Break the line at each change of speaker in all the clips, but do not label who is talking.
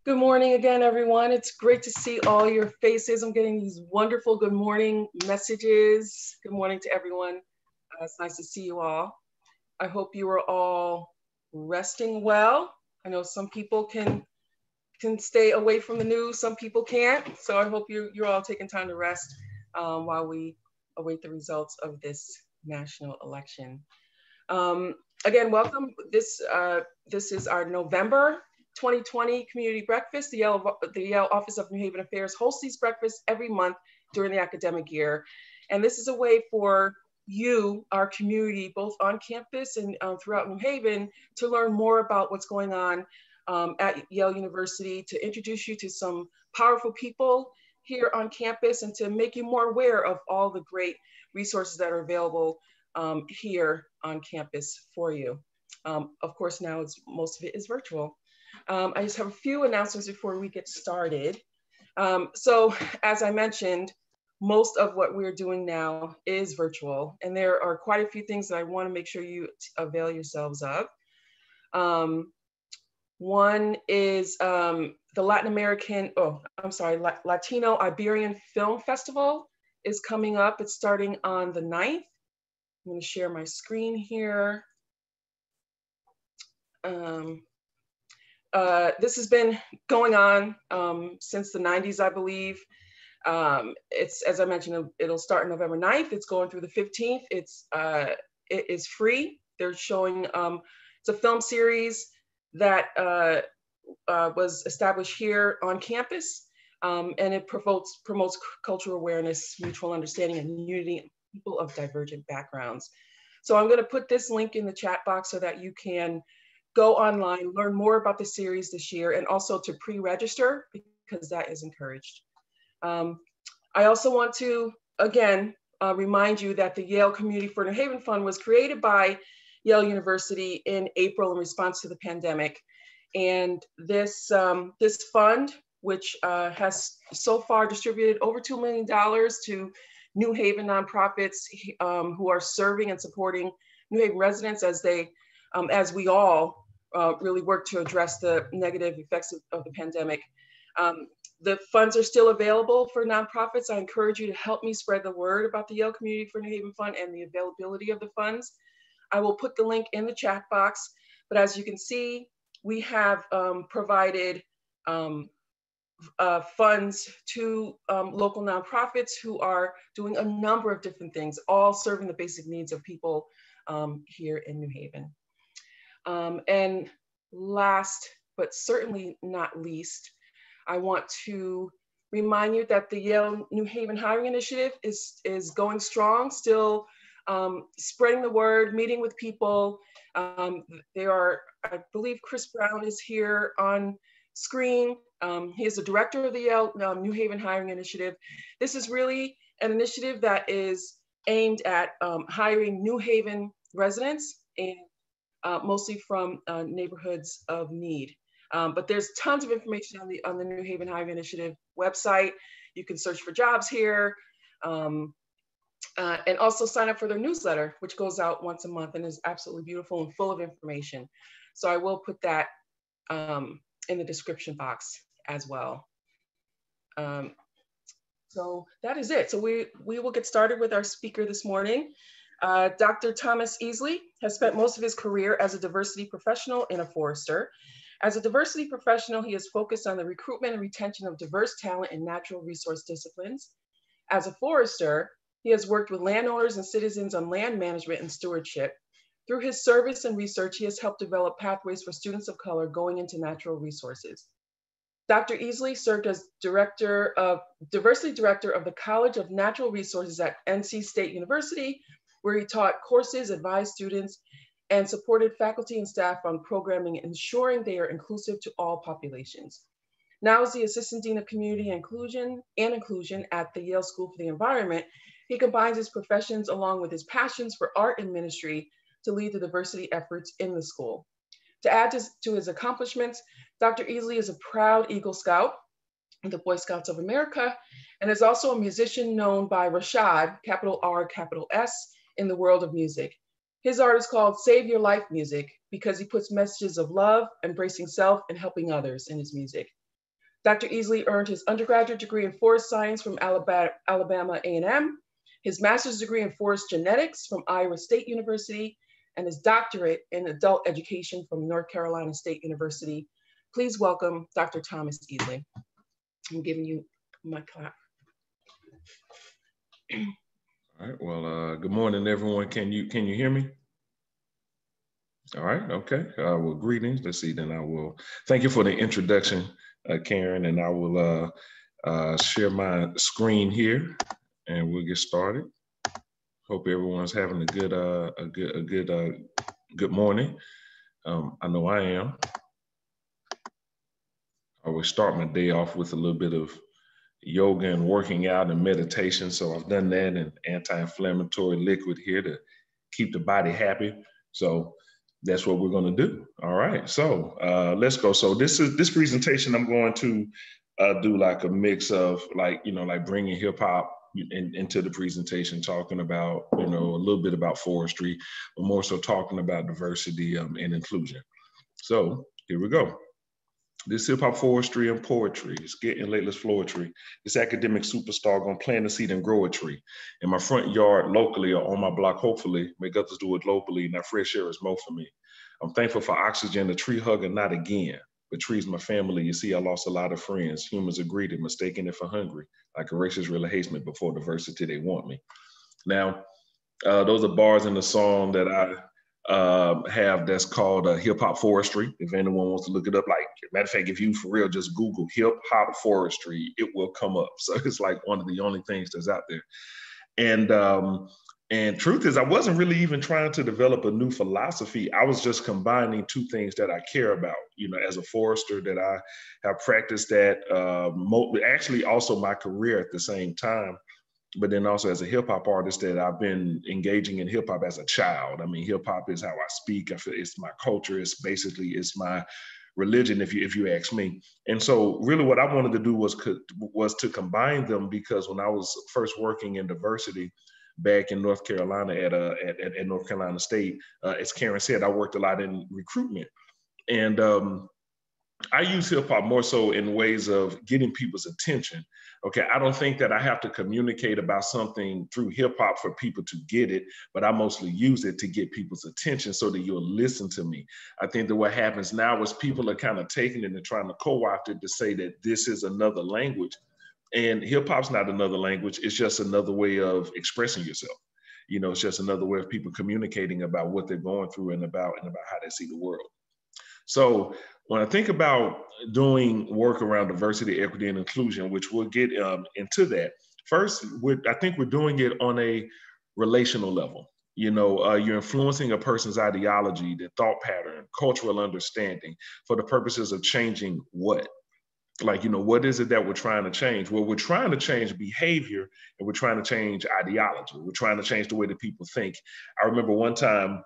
Good morning again, everyone. It's great to see all your faces. I'm getting these wonderful good morning messages. Good morning to everyone. It's nice to see you all. I hope you are all resting well. I know some people can stay away from the news, some people can't. So I hope you're all taking time to rest while we await the results of this national election. Again, welcome. This is our November 2020 community breakfast. The Yale Office of New Haven Affairs hosts these breakfasts every month during the academic year. And this is a way for you, our community, both on campus and throughout New Haven, to learn more about what's going on at Yale University, to introduce you to some powerful people here on campus, and to make you more aware of all the great resources that are available here on campus for you. Of course, now most of it is virtual. I just have a few announcements before we get started. So as I mentioned, most of what we're doing now is virtual, and there are quite a few things that I want to make sure you avail yourselves of. One is the Latino Iberian Film Festival is coming up. It's starting on the 9th. I'm going to share my screen here. This has been going on since the 90s, I believe. It's, as I mentioned, it'll start November 9th. It's going through the 15th. It is free. They're showing, it's a film series that was established here on campus, and it promotes cultural awareness, mutual understanding, and unity people of divergent backgrounds. So I'm going to put this link in the chat box so that you can go online, learn more about the series this year, and also to pre-register, because that is encouraged. I also want to, again, remind you that the Yale Community for New Haven Fund was created by Yale University in April in response to the pandemic. And this fund, which has so far distributed over $2 million to New Haven nonprofits who are serving and supporting New Haven residents as we all really work to address the negative effects of the pandemic. The funds are still available for nonprofits. I encourage you to help me spread the word about the Yale Community for New Haven Fund and the availability of the funds. I will put the link in the chat box, but as you can see, we have provided funds to local nonprofits who are doing a number of different things, all serving the basic needs of people here in New Haven. And last, but certainly not least, I want to remind you that the Yale New Haven Hiring Initiative is going strong, still spreading the word, meeting with people. I believe Chris Brown is here on screen. He is the director of the Yale New Haven Hiring Initiative. This is really an initiative that is aimed at hiring New Haven residents, and mostly from neighborhoods of need. But there's tons of information on the New Haven Hiring Initiative website. You can search for jobs here, and also sign up for their newsletter, which goes out once a month and is absolutely beautiful and full of information. So I will put that in the description box as well. So that is it. So we will get started with our speaker this morning. Dr. Thomas Easley has spent most of his career as a diversity professional and a forester. As a diversity professional, he is focused on the recruitment and retention of diverse talent in natural resource disciplines. As a forester, he has worked with landowners and citizens on land management and stewardship. Through his service and research, he has helped develop pathways for students of color going into natural resources. Dr. Easley served as Diversity Director of the College of Natural Resources at NC State University, where he taught courses, advised students, and supported faculty and staff on programming, ensuring they are inclusive to all populations. Now as the Assistant Dean of Community Inclusion at the Yale School for the Environment, he combines his professions along with his passions for art and ministry to lead the diversity efforts in the school. To add to his accomplishments, Dr. Easley is a proud Eagle Scout in the Boy Scouts of America, and is also a musician known by Rashad, capital R, capital S, in the world of music. His art is called Save Your Life Music because he puts messages of love, embracing self, and helping others in his music. Dr. Easley earned his undergraduate degree in forest science from Alabama A&M, his master's degree in forest genetics from Iowa State University, and his doctorate in adult education from North Carolina State University. Please welcome Dr. Thomas Easley. I'm giving you my clap.
All right, well, good morning, everyone. Can you hear me? All right, okay. Well, greetings. Let's see, then I will thank you for the introduction, Karen, and I will share my screen here and we'll get started. Hope everyone's having a good morning. I know I am. I always start my day off with a little bit of yoga and working out and meditation. So I've done that, and anti-inflammatory liquid here to keep the body happy. So that's what we're going to do. All right, so let's go. So this presentation, I'm going to do like a mix of like bringing hip hop into the presentation, talking about a little bit about forestry, but more so talking about diversity and inclusion. So here we go. This hip hop, forestry, and poetry is getting lateless floetry. This academic superstar gonna plant a seed and grow a tree in my front yard locally or on my block, hopefully, make others do it locally. Now fresh air is more for me. I'm thankful for oxygen, the tree hugger, not again. But trees, my family, you see, I lost a lot of friends. Humans are greedy, mistaking it for hungry. Like a racist realization before diversity, they want me. Now, those are bars in the song that I have that's called Hip Hop Forestry. If anyone wants to look it up, like, matter of fact, if you for real just Google Hip Hop Forestry, it will come up. So it's like one of the only things that's out there. And truth is, I wasn't really even trying to develop a new philosophy. I was just combining two things that I care about. As a forester, that I have practiced that, actually also my career at the same time. But then also as a hip hop artist, that I've been engaging in hip hop as a child. I mean, hip hop is how I speak. I feel it's my culture. It's my religion, if you ask me. And so really what I wanted to do was to combine them, because when I was first working in diversity back in North Carolina at North Carolina State, as Karen said, I worked a lot in recruitment. And I use hip hop more so in ways of getting people's attention. Okay, I don't think that I have to communicate about something through hip hop for people to get it, but I mostly use it to get people's attention so that you'll listen to me. I think that what happens now is people are kind of taking it and trying to co-opt it to say that this is another language. And hip hop's not another language, it's just another way of expressing yourself. It's just another way of people communicating about what they're going through and about how they see the world. So when I think about doing work around diversity, equity, and inclusion, which we'll get into that, first, I think we're doing it on a relational level. You're influencing a person's ideology, their thought pattern, cultural understanding for the purposes of changing what? What is it that we're trying to change? Well, we're trying to change behavior, and we're trying to change ideology. We're trying to change the way that people think. I remember one time,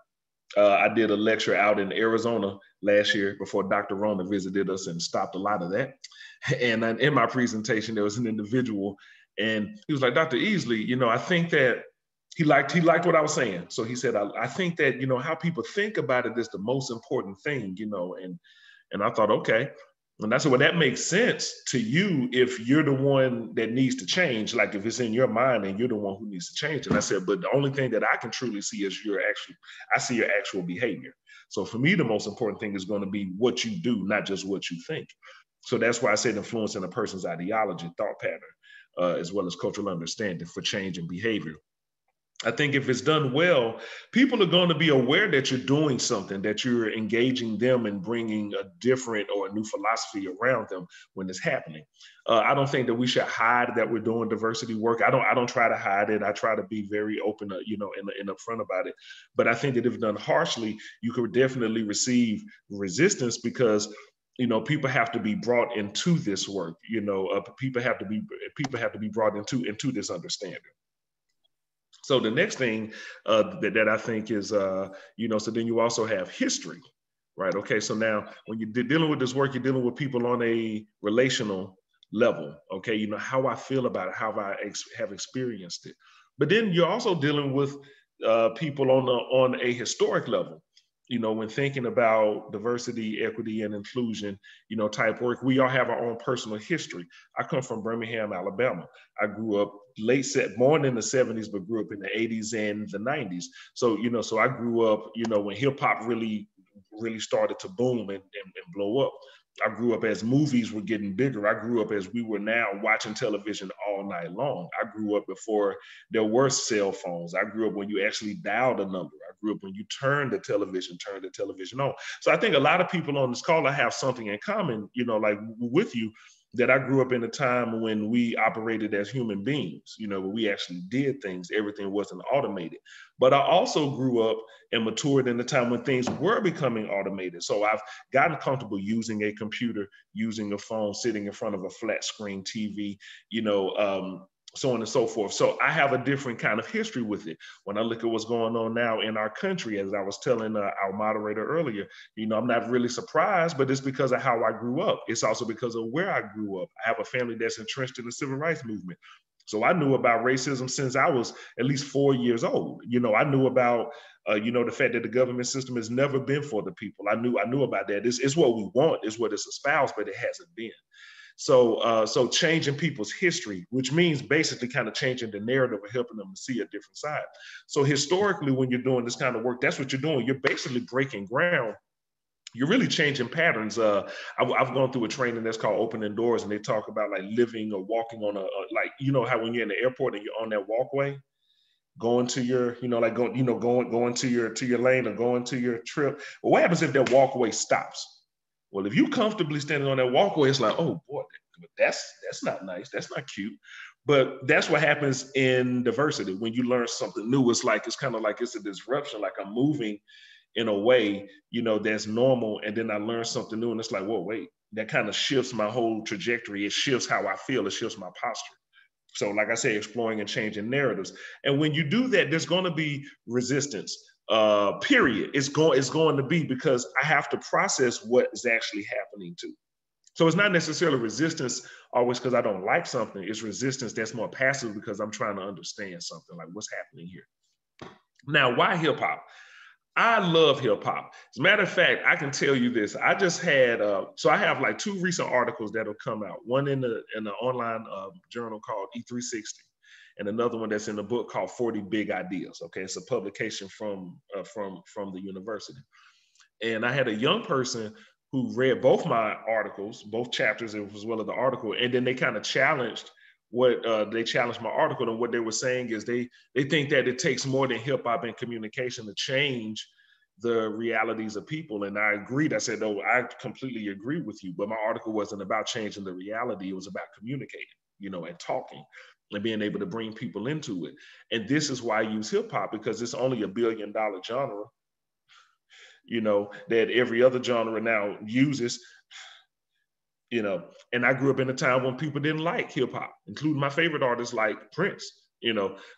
I did a lecture out in Arizona last year before Dr. Rona visited us and stopped a lot of that. And in my presentation, there was an individual, and he was like, Dr. Easley, I think that he liked what I was saying. So he said, I think that, how people think about it is the most important thing, and I thought, okay. And I said, well, that makes sense to you if you're the one that needs to change, like if it's in your mind and you're the one who needs to change. And I said, but the only thing that I can truly see is I see your actual behavior. So for me, the most important thing is going to be what you do, not just what you think. So that's why I said influencing a person's ideology, thought pattern, as well as cultural understanding for change in behavior. I think if it's done well, people are going to be aware that you're doing something, that you're engaging them and bringing a different or a new philosophy around them when it's happening. I don't think that we should hide that we're doing diversity work. I don't try to hide it. I try to be very open, and upfront about it. But I think that if done harshly, you could definitely receive resistance, because people have to be brought into this work. People have to be brought into this understanding. So the next thing that I think is, so then you also have history, right? Okay, so now when you're dealing with this work, you're dealing with people on a relational level, okay? How I feel about it, how I have experienced it. But then you're also dealing with people on a historic level. when thinking about diversity, equity, and inclusion, type work, we all have our own personal history. I come from Birmingham, Alabama. I grew up born in the 70s, but grew up in the 80s and the 90s. So, so I grew up, when hip hop really started to boom and blow up. I grew up as movies were getting bigger. I grew up as we were now watching television all night long. I grew up before there were cell phones. I grew up when you actually dialed a number. I grew up when you turned the television on. So I think a lot of people on this call have something in common, like with you, that I grew up in a time when we operated as human beings, where we actually did things. Everything wasn't automated. But I also grew up and matured in a time when things were becoming automated. So I've gotten comfortable using a computer, using a phone, sitting in front of a flat screen TV, so on and so forth. So I have a different kind of history with it. When I look at what's going on now in our country, as I was telling our moderator earlier, I'm not really surprised, but it's because of how I grew up. It's also because of where I grew up. I have a family that's entrenched in the civil rights movement. So I knew about racism since I was at least 4 years old. I knew about, the fact that the government system has never been for the people. I knew about that. It's what we want, it's what it's espoused, but it hasn't been. So changing people's history, which means basically kind of changing the narrative or helping them to see a different side. So historically, when you're doing this kind of work, that's what you're doing. You're basically breaking ground. You're really changing patterns. I've gone through a training that's called Opening Doors, and they talk about like living or walking on how when you're in the airport and you're on that walkway, going to your, going to your lane or going to your trip. But what happens if that walkway stops? Well, if you comfortably standing on that walkway, it's like, oh boy, that's not nice. That's not cute. But that's what happens in diversity. When you learn something new, it's kind of like it's a disruption. Like I'm moving in a way, that's normal. And then I learn something new and it's like, whoa, wait, that kind of shifts my whole trajectory. It shifts how I feel. It shifts my posture. So like I say, exploring and changing narratives. And when you do that, there's going to be resistance. Period. It's going to be, because I have to process what is actually happening too. So it's not necessarily resistance always because I don't like something. It's resistance that's more passive because I'm trying to understand something, like what's happening here. Now, why hip hop? I love hip hop. As a matter of fact, I can tell you this. I just had, so I have like 2 recent articles that have come out. One in the online journal called E360. And another one that's in the book called 40 Big Ideas. Okay, it's a publication from the university. And I had a young person who read both my articles, both chapters as well as the article, and then they kind of challenged they challenged my article. And what they were saying is they think that it takes more than hip hop and communication to change the realities of people. And I agreed. I said, no, I completely agree with you. But my article wasn't about changing the reality. It was about communicating, and talking and being able to bring people into it. And this is why I use hip hop, because it's only $1 billion genre, that every other genre now uses, and I grew up in a time when people didn't like hip hop, including my favorite artists like Prince,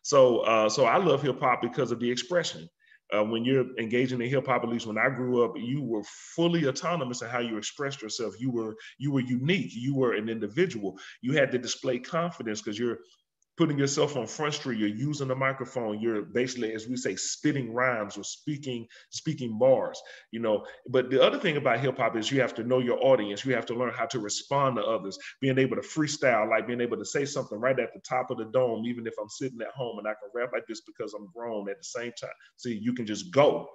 So I love hip hop because of the expression. When you're engaging in hip hop, at least when I grew up, you were fully autonomous in how you expressed yourself. You were unique. You were an individual. You had to display confidence because you're putting yourself on Front Street. You're using the microphone. You're basically, as we say, spitting rhymes or speaking bars. But the other thing about hip hop is you have to know your audience. You have to learn how to respond to others. Being able to freestyle, like being able to say something right at the top of the dome, even if I'm sitting at home and I can rap like this because I'm grown at the same time. See, you can just go.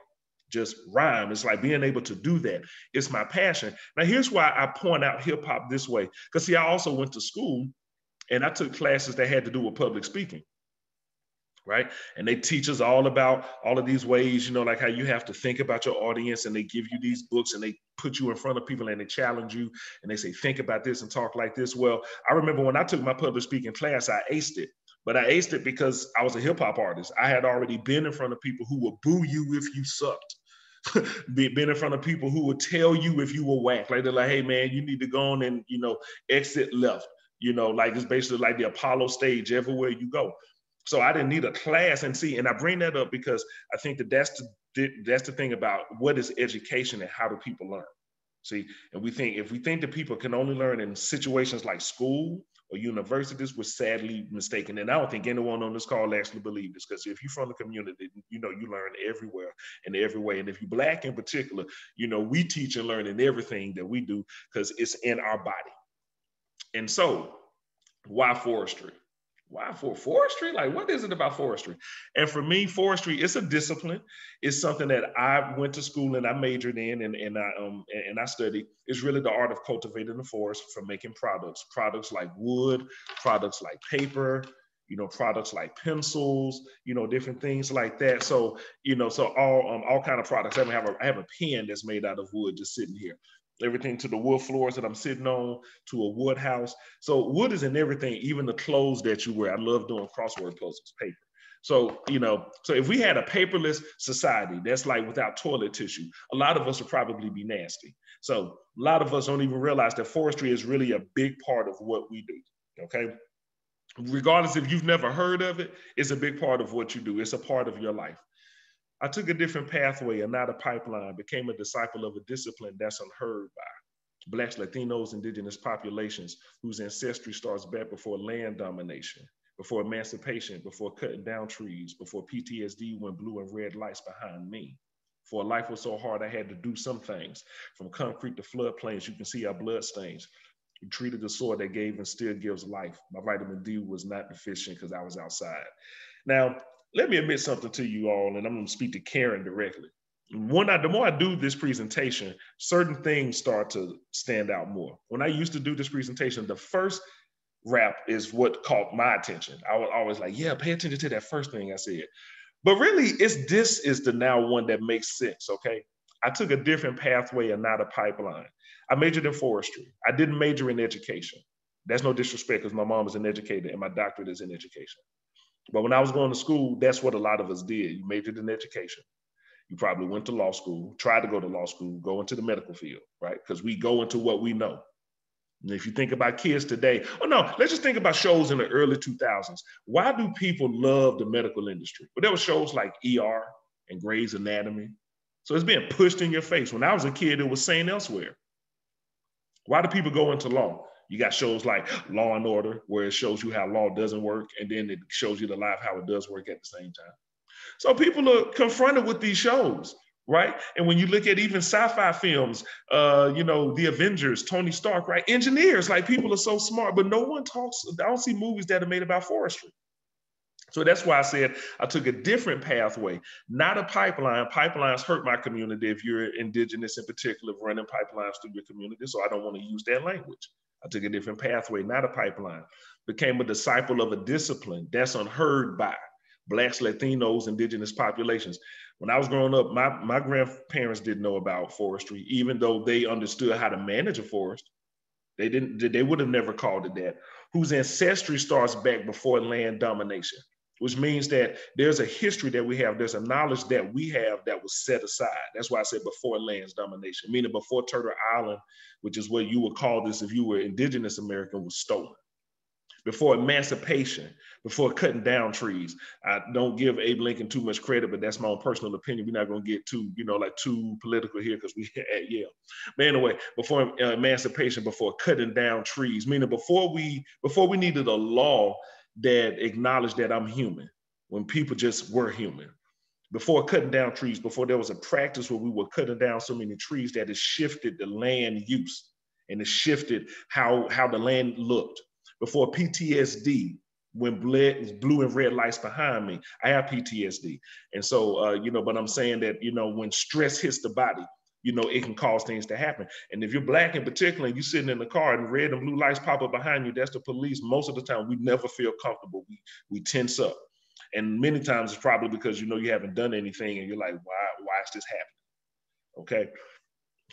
Just rhyme. It's like being able to do that. It's my passion. Now, here's why I point out hip hop this way. Because, see, I also went to school and I took classes that had to do with public speaking, right? And they teach us all about all of these ways, like how you have to think about your audience, and they give you these books and they put you in front of people and they challenge you and they say, think about this and talk like this. Well, I remember when I took my public speaking class, I aced it. But I aced it because I was a hip hop artist. I had already been in front of people who would boo you if you sucked. Being in front of people who would tell you if you were whack. Like they're like, hey man, you need to go on and, exit left. Like it's basically like the Apollo stage everywhere you go. So I didn't need a class. And I bring that up because I think that's the thing about what is education and how do people learn. See, and if we think that people can only learn in situations like school or universities was sadly mistaken. And I don't think anyone on this call actually believe this, because if you're from the community, you learn everywhere and every way. And if you're Black in particular, we teach and learn in everything that we do because it's in our body. And so, why forestry? Why forestry? Like, what is it about forestry? And for me, forestry, it's a discipline. It's something that I went to school and I majored in, and I studied. It's really the art of cultivating the forest for making products like wood, products like paper, products like pencils, different things like that. So, so all kind of products. I have a pen that's made out of wood just sitting here. Everything to the wood floors that I'm sitting on, to a wood house. So wood is in everything, even the clothes that you wear. I love doing crossword puzzles, paper. So, so if we had a paperless society, that's like without toilet tissue, a lot of us would probably be nasty. So a lot of us don't even realize that forestry is really a big part of what we do, okay? Regardless if you've never heard of it, it's a big part of what you do. It's a part of your life. I took a different pathway and not a pipeline, became a disciple of a discipline that's unheard by Blacks, Latinos, indigenous populations whose ancestry starts back before land domination, before emancipation, before cutting down trees, before PTSD when blue and red lights behind me. For life was so hard, I had to do some things. From concrete to floodplains, you can see our blood stains. We treated the soil that gave and still gives life. My vitamin D was not deficient because I was outside. Now, let me admit something to you all, and I'm going to speak to Karen directly. The more I do this presentation, certain things start to stand out more. When I used to do this presentation, the first rap is what caught my attention. I was always like, yeah, pay attention to that first thing I said. But really, this is the now one that makes sense, okay? I took a different pathway and not a pipeline. I majored in forestry. I didn't major in education. That's no disrespect because my mom is an educator and my doctorate is in education. But when I was going to school, that's what a lot of us did. You majored in education. You probably went to law school, tried to go to law school, go into the medical field, right? Because we go into what we know. And if you think about kids today, let's just think about shows in the early 2000s. Why do people love the medical industry? Well, there were shows like ER and Grey's Anatomy. So it's being pushed in your face. When I was a kid, it was saying elsewhere. Why do people go into law? You got shows like Law and Order, where it shows you how law doesn't work, and then it shows you the life how it does work at the same time. So people are confronted with these shows, right? And when you look at even sci-fi films, the Avengers, Tony Stark, right? Engineers, like people are so smart, but no one talks. I don't see movies that are made about forestry. So that's why I said I took a different pathway, not a pipeline. Pipelines hurt my community if you're indigenous in particular, running pipelines through your community. So I don't want to use that language. I took a different pathway, not a pipeline. Became a disciple of a discipline that's unheard by Blacks, Latinos, indigenous populations. When I was growing up, my grandparents didn't know about forestry, even though they understood how to manage a forest. They would have never called it that. Whose ancestry starts back before land domination, which means that there's a history that we have, there's a knowledge that we have that was set aside. That's why I said before land's domination, meaning before Turtle Island, which is what you would call this if you were indigenous American, was stolen. Before emancipation, before cutting down trees. I don't give Abe Lincoln too much credit, but that's my own personal opinion. We're not going to get too political here because we at Yale. But anyway, before emancipation, before cutting down trees, meaning before we needed a law that acknowledged that I'm human, when people just were human. Before cutting down trees, before there was a practice where we were cutting down so many trees that it shifted the land use and it shifted how the land looked. Before PTSD, when blue and red lights behind me, I have PTSD. And so, but I'm saying that, when stress hits the body, it can cause things to happen. And if you're Black in particular, and you're sitting in the car and red and blue lights pop up behind you, that's the police. Most of the time, we never feel comfortable. We tense up. And many times it's probably because, you haven't done anything and you're like, why is this happening? Okay.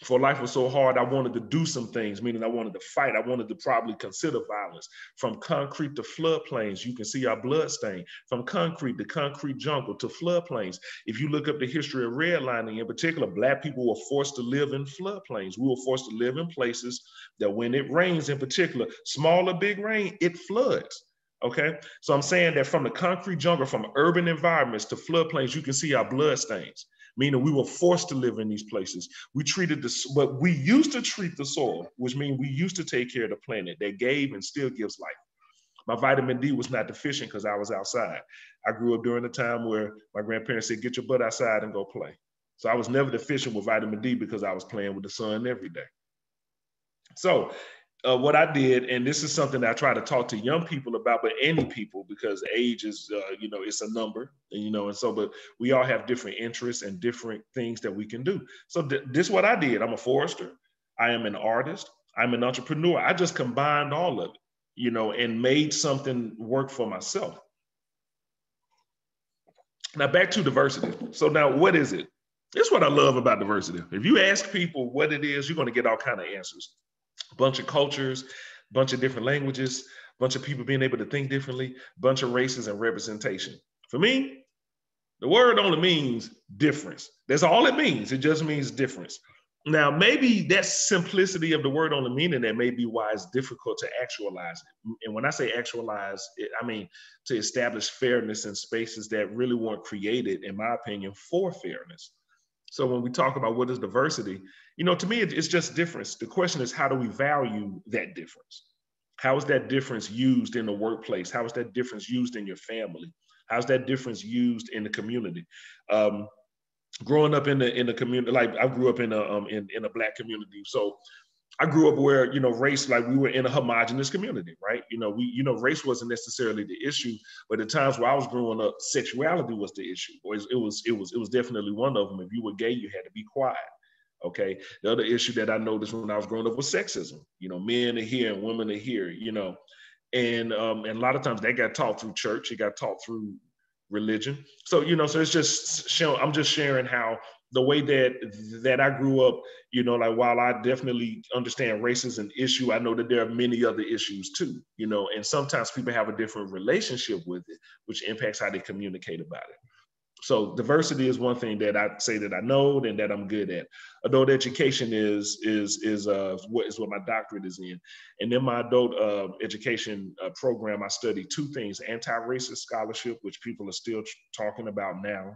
For life was so hard, I wanted to do some things, meaning I wanted to fight. I wanted to probably consider violence. From concrete to floodplains, you can see our blood stain. From concrete to concrete jungle to floodplains. If you look up the history of redlining, in particular, Black people were forced to live in floodplains. We were forced to live in places that when it rains, in particular, small or big rain, it floods. Okay, so I'm saying that from the concrete jungle, from urban environments to floodplains, you can see our blood stains. Meaning we were forced to live in these places. We treated this, but we used to treat the soil, which means we used to take care of the planet that gave and still gives life. My vitamin D was not deficient because I was outside. I grew up during a time where my grandparents said, get your butt outside and go play. So I was never deficient with vitamin D because I was playing with the sun every day. So what I did, and this is something that I try to talk to young people about, but any people, because age is, it's a number, and so, but we all have different interests and different things that we can do. So this is what I did. I'm a forester. I am an artist. I'm an entrepreneur. I just combined all of it, and made something work for myself. Now back to diversity. So now what is it? This is what I love about diversity. If you ask people what it is, you're going to get all kind of answers. A bunch of cultures, a bunch of different languages, a bunch of people being able to think differently, a bunch of races and representation. For me, the word only means difference. That's all it means. It just means difference. Now, maybe that simplicity of the word only meaning that may be why it's difficult to actualize it. And when I say actualize, I mean to establish fairness in spaces that really weren't created, in my opinion, for fairness. So when we talk about what is diversity, to me, it's just difference. The question is, how do we value that difference? How is that difference used in the workplace? How is that difference used in your family? How's that difference used in the community? Growing up in the community, like I grew up in a Black community, so I grew up where race, like we were in a homogenous community, right? Race wasn't necessarily the issue, but at times where I was growing up, sexuality was the issue. Or it was definitely one of them. If you were gay, you had to be quiet. Okay. The other issue that I noticed when I was growing up was sexism. Men are here and women are here. And a lot of times that got taught through church. It got taught through religion. So so it's just showing. I'm just sharing how the way that I grew up, like while I definitely understand race is an issue, I know that there are many other issues too, and sometimes people have a different relationship with it, which impacts how they communicate about it. So diversity is one thing that I say that I know and that I'm good at. Adult education is what my doctorate is in. And in my adult education program, I study two things: anti-racist scholarship, which people are still talking about now,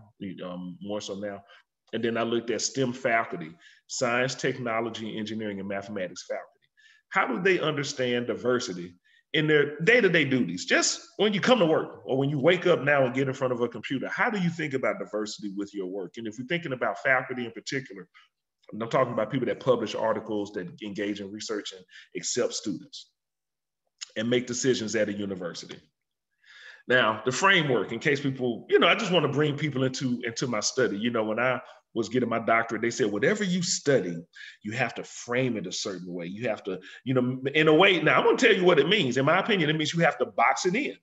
more so now. And then I looked at STEM faculty, science, technology, engineering, and mathematics faculty. How do they understand diversity in their day-to-day duties? Just when you come to work or when you wake up now and get in front of a computer, how do you think about diversity with your work? And if you're thinking about faculty in particular, I'm talking about people that publish articles, that engage in research and accept students and make decisions at a university. Now, the framework, in case people, I just want to bring people into my study. When I was getting my doctorate, they said, whatever you study, you have to frame it a certain way. You have to, in a way. Now, I'm going to tell you what it means. In my opinion, it means you have to box it in.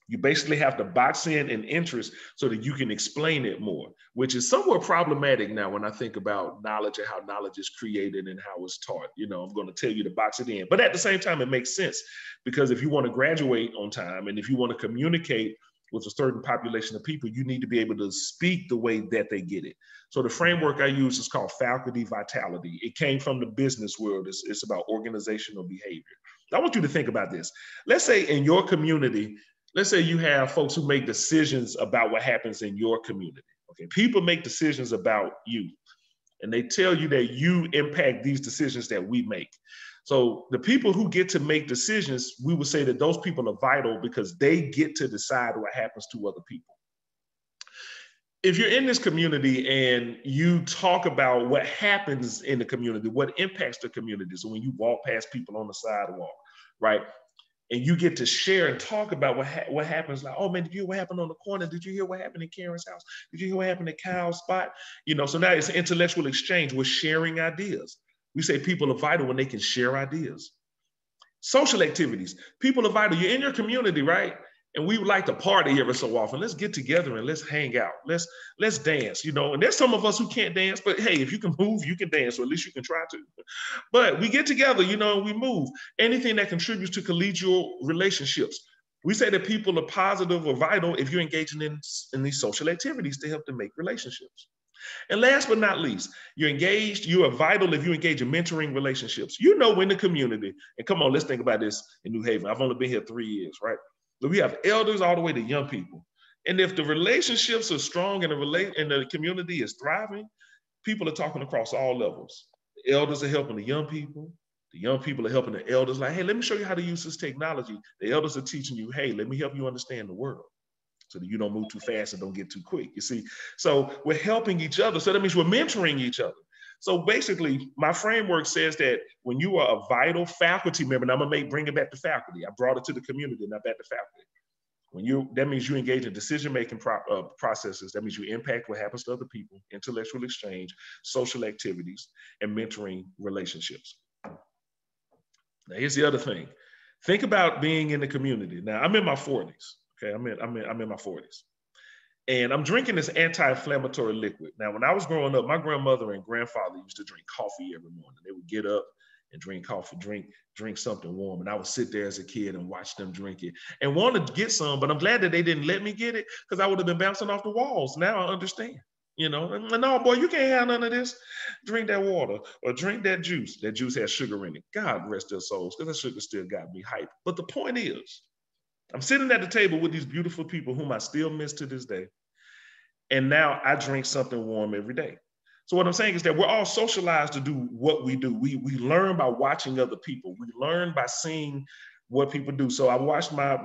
You basically have to box in an interest so that you can explain it more, which is somewhat problematic now when I think about knowledge and how knowledge is created and how it's taught. I'm going to tell you to box it in. But at the same time, it makes sense, because if you want to graduate on time and if you want to communicate with a certain population of people, you need to be able to speak the way that they get it. So the framework I use is called faculty vitality. It came from the business world. It's about organizational behavior. I want you to think about this. Let's say in your community, let's say you have folks who make decisions about what happens in your community. Okay, people make decisions about you, and they tell you that you impact these decisions that we make. So the people who get to make decisions, we would say that those people are vital because they get to decide what happens to other people. If you're in this community and you talk about what happens in the community, what impacts the community, so when you walk past people on the sidewalk, right? And you get to share and talk about what happens. Like, oh man, did you hear what happened on the corner? Did you hear what happened in Karen's house? Did you hear what happened at Kyle's spot? So now it's an intellectual exchange. We're sharing ideas. We say people are vital when they can share ideas. Social activities. People are vital. You're in your community, right? And we would like to party every so often. Let's get together and let's hang out. Let's dance, And there's some of us who can't dance, but hey, if you can move, you can dance, or at least you can try to. But we get together, and we move. Anything that contributes to collegial relationships. We say that people are positive or vital if you're engaging in these social activities to help them make relationships. And last but not least, you're engaged, you are vital if you engage in mentoring relationships. In the community, and come on, let's think about this in New Haven. I've only been here 3 years, right? But we have elders all the way to young people. And if the relationships are strong and the community is thriving, people are talking across all levels. The elders are helping the young people. The young people are helping the elders, like, hey, let me show you how to use this technology. The elders are teaching you, hey, let me help you understand the world so that you don't move too fast and don't get too quick. You see, so we're helping each other. So that means we're mentoring each other. So basically, my framework says that when you are a vital faculty member, and I'm gonna bring it back to faculty. I brought it to the community, not back to faculty. That means you engage in decision-making processes. That means you impact what happens to other people, intellectual exchange, social activities, and mentoring relationships. Now, here's the other thing. Think about being in the community. Now, I'm in my 40s. Okay, I'm in my 40s. And I'm drinking this anti-inflammatory liquid. Now, when I was growing up, my grandmother and grandfather used to drink coffee every morning. They would get up and drink coffee, drink something warm. And I would sit there as a kid and watch them drink it and wanted to get some, but I'm glad that they didn't let me get it because I would have been bouncing off the walls. Now I understand, you know, and no, boy, you can't have none of this. Drink that water or drink that juice. That juice has sugar in it. God rest their souls, because that sugar still got me hyped. But the point is, I'm sitting at the table with these beautiful people whom I still miss to this day. And now I drink something warm every day. So what I'm saying is that we're all socialized to do what we do. We learn by watching other people. We learn by seeing what people do. So I watched my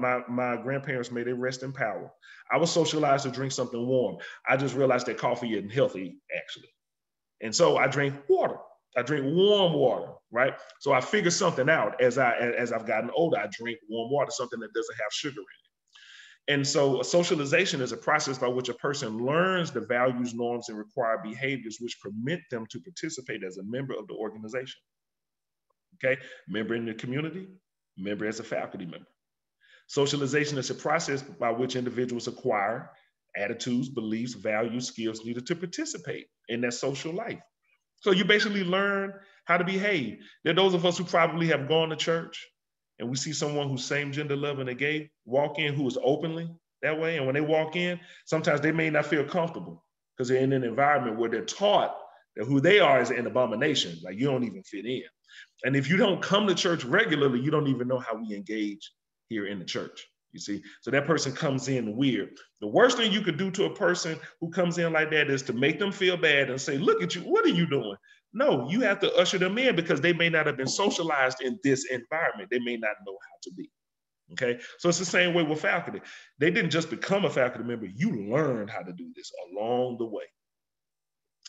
grandparents, may they rest in power. I was socialized to drink something warm. I just realized that coffee isn't healthy, actually. And so I drink water. I drink warm water, right? So I figured something out as I've gotten older. I drink warm water, something that doesn't have sugar in it. And so socialization is a process by which a person learns the values, norms, and required behaviors which permit them to participate as a member of the organization. Okay, member in the community, member as a faculty member. Socialization is a process by which individuals acquire attitudes, beliefs, values, skills needed to participate in that social life. So you basically learn how to behave. There are those of us who probably have gone to church and we see someone who's same gender, love, and a gay walk in who is openly that way. And when they walk in, sometimes they may not feel comfortable because they're in an environment where they're taught that who they are is an abomination. Like, you don't even fit in. And if you don't come to church regularly, you don't even know how we engage here in the church. You see, so that person comes in weird. The worst thing you could do to a person who comes in like that is to make them feel bad and say, look at you, what are you doing? No, you have to usher them in because they may not have been socialized in this environment. They may not know how to be. Okay, so it's the same way with faculty. They didn't just become a faculty member. You learned how to do this along the way.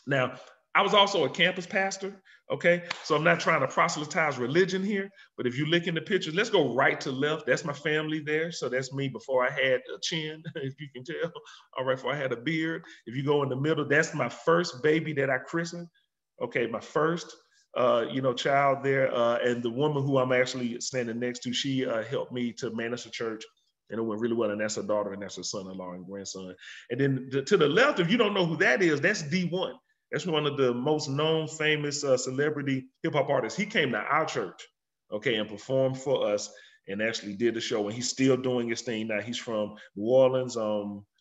Now, I was also a campus pastor, okay? So I'm not trying to proselytize religion here, but if you look in the pictures, let's go right to left. That's my family there. So that's me before I had a chin, if you can tell. All right, before I had a beard. If you go in the middle, that's my first baby that I christened. Okay, my first, child there. And the woman who I'm actually standing next to, she helped me to manage the church. And it went really well. And that's her daughter, and that's her son-in-law and grandson. And then to the left, if you don't know who that is, that's D1. That's one of the most known, famous celebrity hip hop artists. He came to our church, okay, and performed for us and actually did the show. And he's still doing his thing now. He's from New Orleans,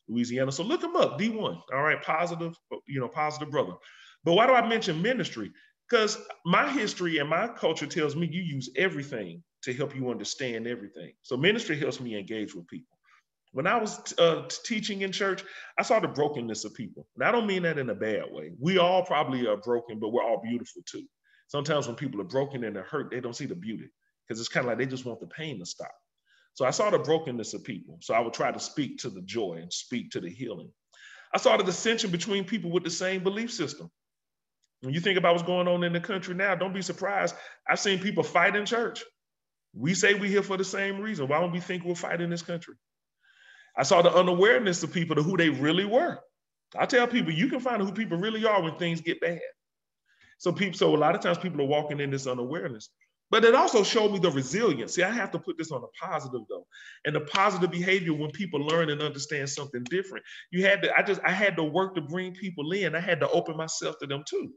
Louisiana. So look him up, D1. All right, positive brother. But why do I mention ministry? Because my history and my culture tells me you use everything to help you understand everything. So ministry helps me engage with people. When I was teaching in church, I saw the brokenness of people. And I don't mean that in a bad way. We all probably are broken, but we're all beautiful too. Sometimes when people are broken and they're hurt, they don't see the beauty because it's kind of like they just want the pain to stop. So I saw the brokenness of people. So I would try to speak to the joy and speak to the healing. I saw the dissension between people with the same belief system. When you think about what's going on in the country now, don't be surprised. I've seen people fight in church. We say we're here for the same reason. Why don't we think we'll fight in this country? I saw the unawareness of people to who they really were. I tell people, you can find who people really are when things get bad. So a lot of times people are walking in this unawareness. But it also showed me the resilience. See, I have to put this on a positive though. And the positive behavior when people learn and understand something different. I had to work to bring people in. I had to open myself to them too.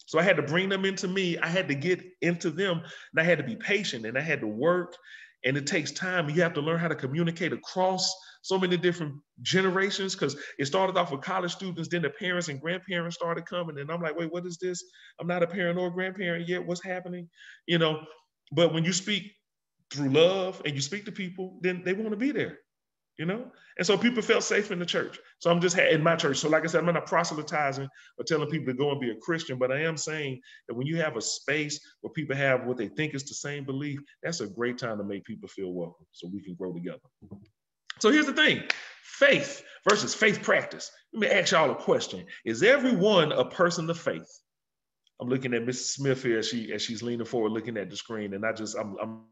So I had to bring them into me. I had to get into them, and I had to be patient, and I had to work. And it takes time. You have to learn how to communicate across so many different generations, because it started off with college students, then the parents and grandparents started coming. And I'm like, wait, what is this? I'm not a parent or a grandparent yet. What's happening? But when you speak through love and you speak to people, then they want to be there. you know? And so people felt safe in the church. So I'm just in my church. So like I said, I'm not proselytizing or telling people to go and be a Christian, but I am saying that when you have a space where people have what they think is the same belief, that's a great time to make people feel welcome so we can grow together. So here's the thing, faith versus faith practice. Let me ask y'all a question. Is everyone a person of faith? I'm looking at Mrs. Smith here as she's leaning forward, looking at the screen, and I'm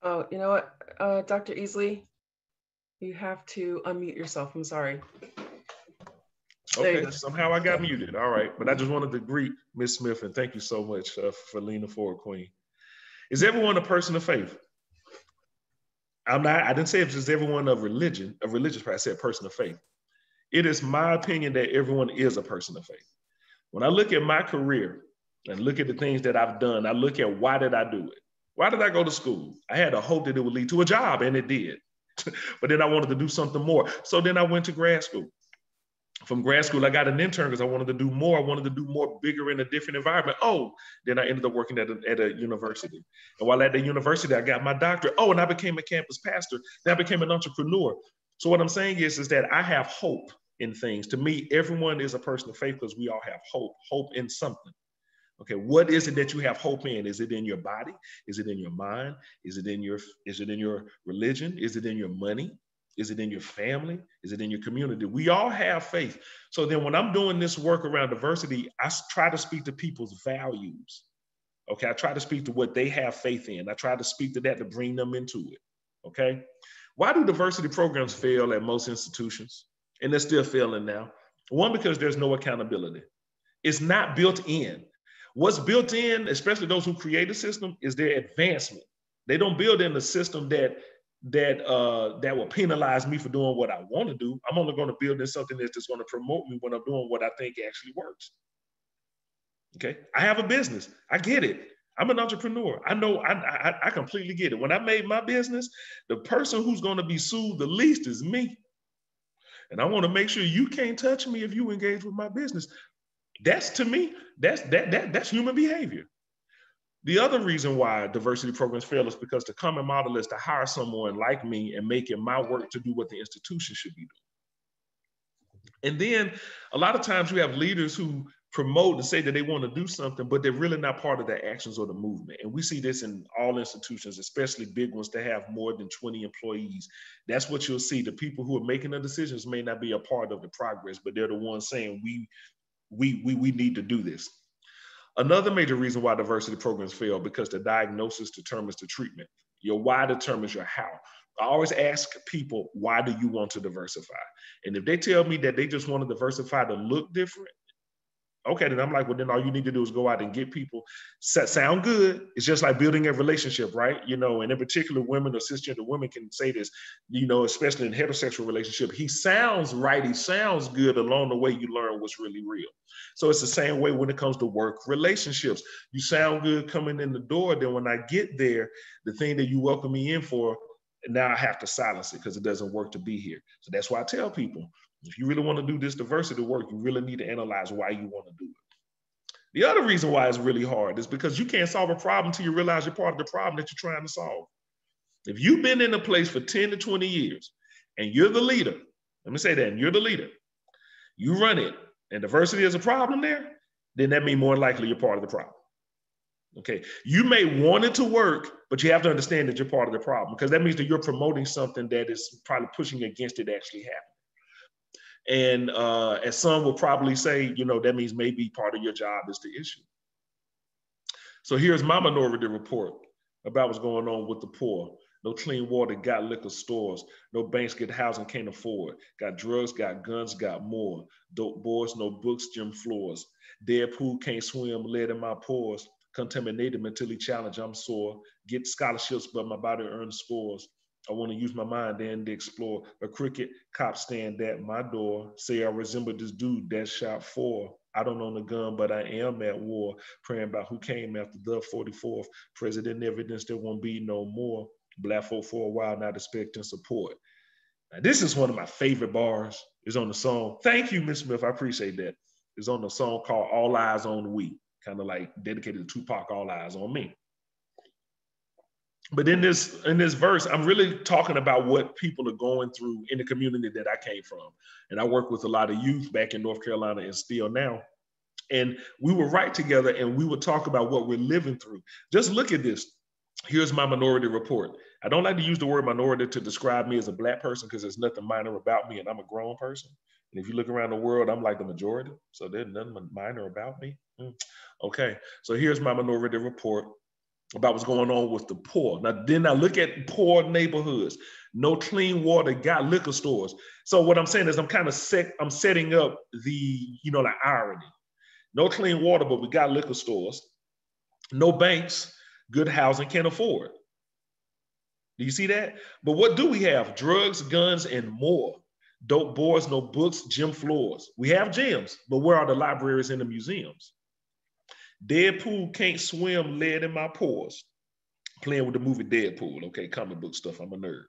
Oh, you know what, Dr. Easley, you have to unmute yourself. I'm sorry.
Okay, somehow I got muted. All right, but I just wanted to greet Miss Smith and thank you so much for leaning forward, Queen. Is everyone a person of faith? I didn't say if it's everyone of religion, a religious practice, I said person of faith. It is my opinion that everyone is a person of faith. When I look at my career and look at the things that I've done, I look at why did I do it? Why did I go to school? I had a hope that it would lead to a job, and it did. But then I wanted to do something more. So then I went to grad school. From grad school, I got an intern because I wanted to do more. I wanted to do more bigger in a different environment. Oh, then I ended up working at a university. And while at the university, I got my doctorate. Oh, and I became a campus pastor. Then I became an entrepreneur. So what I'm saying is that I have hope in things. To me, everyone is a person of faith because we all have hope in something. Okay, what is it that you have hope in? Is it in your body? Is it in your mind? Is it in your religion? Is it in your money? Is it in your family? Is it in your community? We all have faith. So then when I'm doing this work around diversity, I try to speak to people's values. Okay, I try to speak to what they have faith in. I try to speak to that to bring them into it. Okay, why do diversity programs fail at most institutions? And they're still failing now. One, because there's no accountability. It's not built in. What's built in, especially those who create a system, is their advancement. They don't build in a system that will penalize me for doing what I want to do. I'm only going to build in something that's just going to promote me when I'm doing what I think actually works. Okay, I have a business. I get it. I'm an entrepreneur. I know. I completely get it. When I made my business, the person who's going to be sued the least is me. And I want to make sure you can't touch me if you engage with my business. That's, to me, that's human behavior. The other reason why diversity programs fail is because the common model is to hire someone like me and make it my work to do what the institution should be doing. And then a lot of times you have leaders who promote and say that they want to do something, but they're really not part of the actions or the movement. And we see this in all institutions, especially big ones that have more than 20 employees. That's what you'll see. The people who are making the decisions may not be a part of the progress, but they're the ones saying we need to do this. Another major reason why diversity programs fail because the diagnosis determines the treatment. Your why determines your how. I always ask people, why do you want to diversify? And if they tell me that they just want to diversify to look different, okay, then I'm like, well, then all you need to do is go out and get people. Sound good. It's just like building a relationship, right? You know, and in particular, women or cisgender women can say this, you know, especially in heterosexual relationship. He sounds right. He sounds good. Along the way, you learn what's really real. So it's the same way when it comes to work relationships. You sound good coming in the door. Then when I get there, the thing that you welcome me in for, now I have to silence it because it doesn't work to be here. So that's why I tell people, if you really want to do this diversity work, you really need to analyze why you want to do it. The other reason why it's really hard is because you can't solve a problem until you realize you're part of the problem that you're trying to solve. If you've been in a place for 10 to 20 years and you're the leader, let me say that, and you're the leader, you run it, and diversity is a problem there, then that means more likely you're part of the problem. Okay, you may want it to work, but you have to understand that you're part of the problem because that means that you're promoting something that is probably pushing against it actually happening. And as some will probably say, you know, that means maybe part of your job is the issue. So here's my minority report about what's going on with the poor. No clean water, got liquor stores. No banks get housing, can't afford. Got drugs, got guns, got more. Dope boys, no books, gym floors. Dead pool, can't swim, lead in my pores. Contaminated, mentally challenged, I'm sore. Get scholarships, but my body earns scores. I want to use my mind and explore. A cricket cop stand at my door. Say I resemble this dude that shot 4. I don't own a gun, but I am at war. Praying about who came after the 44th. President evidence there won't be no more. Black folk for a while, not expecting support. Now, this is one of my favorite bars. It's on the song. Thank you, Miss Smith. I appreciate that. It's on the song called All Eyes on We. kind of like dedicated to Tupac, All Eyes on Me. But in this verse, I'm really talking about what people are going through in the community that I came from. And I work with a lot of youth back in North Carolina and still now. And we would write together and we would talk about what we're living through. Just look at this. Here's my minority report. I don't like to use the word minority to describe me as a Black person because there's nothing minor about me and I'm a grown person. And if you look around the world, I'm like the majority. So there's nothing minor about me. Okay, so here's my minority report about what's going on with the poor. Now, then I look at poor neighborhoods, no clean water, got liquor stores. So what I'm saying is I'm setting up the, the irony. No clean water, but we got liquor stores. No banks, good housing, can't afford. Do you see that? But what do we have? Drugs, guns, and more. Dope boys, no books, gym floors. We have gyms, but where are the libraries and the museums? Deadpool can't swim, lead in my pores. Playing with the movie Deadpool, okay, comic book stuff, I'm a nerd.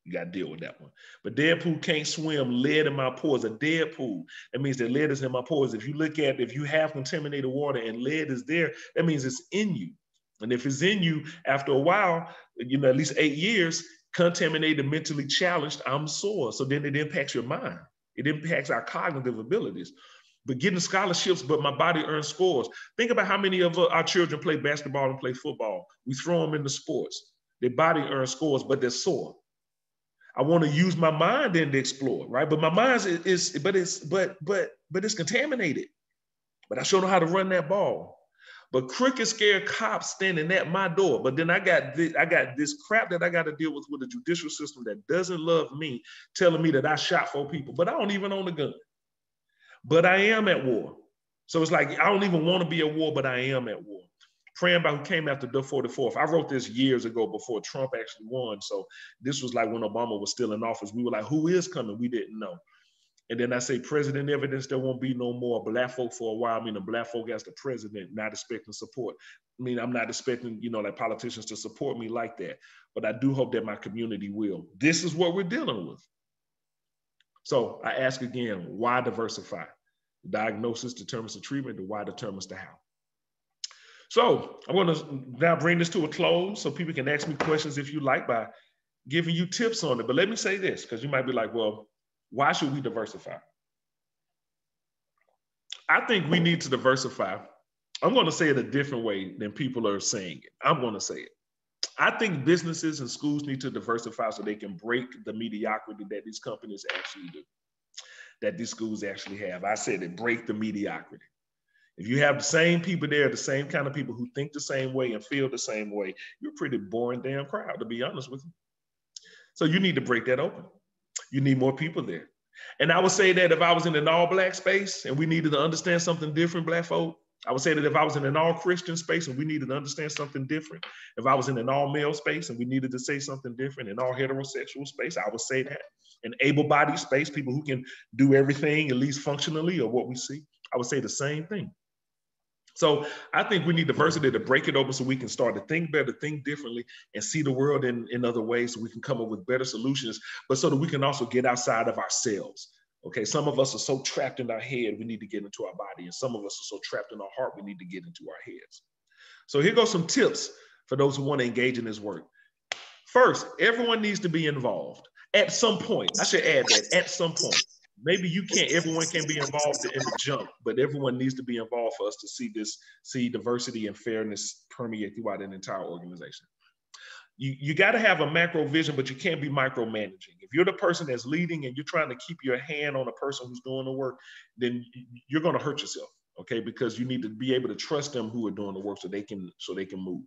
You got to deal with that one. But Deadpool can't swim, lead in my pores. A Deadpool, that means that lead is in my pores. If you have contaminated water and lead is there, that means it's in you. And if it's in you, after a while, at least 8 years, contaminated, mentally challenged, I'm sore. So then it impacts your mind. It impacts our cognitive abilities. But getting scholarships, but my body earns scores. Think about how many of our children play basketball and play football. We throw them into sports. Their body earns scores, but they're sore. I want to use my mind then to explore, right? But my mind is it's contaminated. But I sure know how to run that ball. But crooked, scared cops standing at my door. But then I got this crap that I got to deal with a judicial system that doesn't love me, telling me that I shot 4 people, but I don't even own a gun. But I am at war. So it's like, I don't even want to be at war, but I am at war. Praying about who came after the 44th. I wrote this years ago before Trump actually won. So this was like when Obama was still in office. We were like, who is coming? We didn't know. And then I say, president evidence, there won't be no more Black folk for a while. I mean, the Black folk as the president, not expecting support. I mean, I'm not expecting, like politicians to support me like that. But I do hope that my community will. This is what we're dealing with. So I ask again, why diversify? The diagnosis determines the treatment, the why determines the how. So I'm going to now bring this to a close so people can ask me questions if you like by giving you tips on it. But let me say this, because you might be like, well, why should we diversify? I think we need to diversify. I'm going to say it a different way than people are saying it. I'm going to say it. I think businesses and schools need to diversify so they can break the mediocrity that these companies actually do, that these schools actually have. I said it, break the mediocrity. If you have the same people there, the same kind of people who think the same way and feel the same way, you're a pretty boring damn crowd, to be honest with you. So you need to break that open. You need more people there. And I would say that if I was in an all-Black space and we needed to understand something different, Black folk, I would say that if I was in an all-Christian space and we needed to understand something different, if I was in an all-male space and we needed to say something different, in all heterosexual space, I would say that. An able-bodied space, people who can do everything, at least functionally, or what we see, I would say the same thing. So I think we need diversity to break it open so we can start to think better, think differently, and see the world in other ways so we can come up with better solutions, but so that we can also get outside of ourselves. Okay, some of us are so trapped in our head, we need to get into our body. And some of us are so trapped in our heart, we need to get into our heads. So here goes some tips for those who want to engage in this work. First, everyone needs to be involved at some point. I should add that, at some point. Maybe everyone can be involved in the jump, but everyone needs to be involved for us to see diversity and fairness permeate throughout an entire organization. You got to have a macro vision, but you can't be micromanaging. If you're the person that's leading and you're trying to keep your hand on the person who's doing the work, then you're going to hurt yourself, okay? Because you need to be able to trust them who are doing the work so they can move.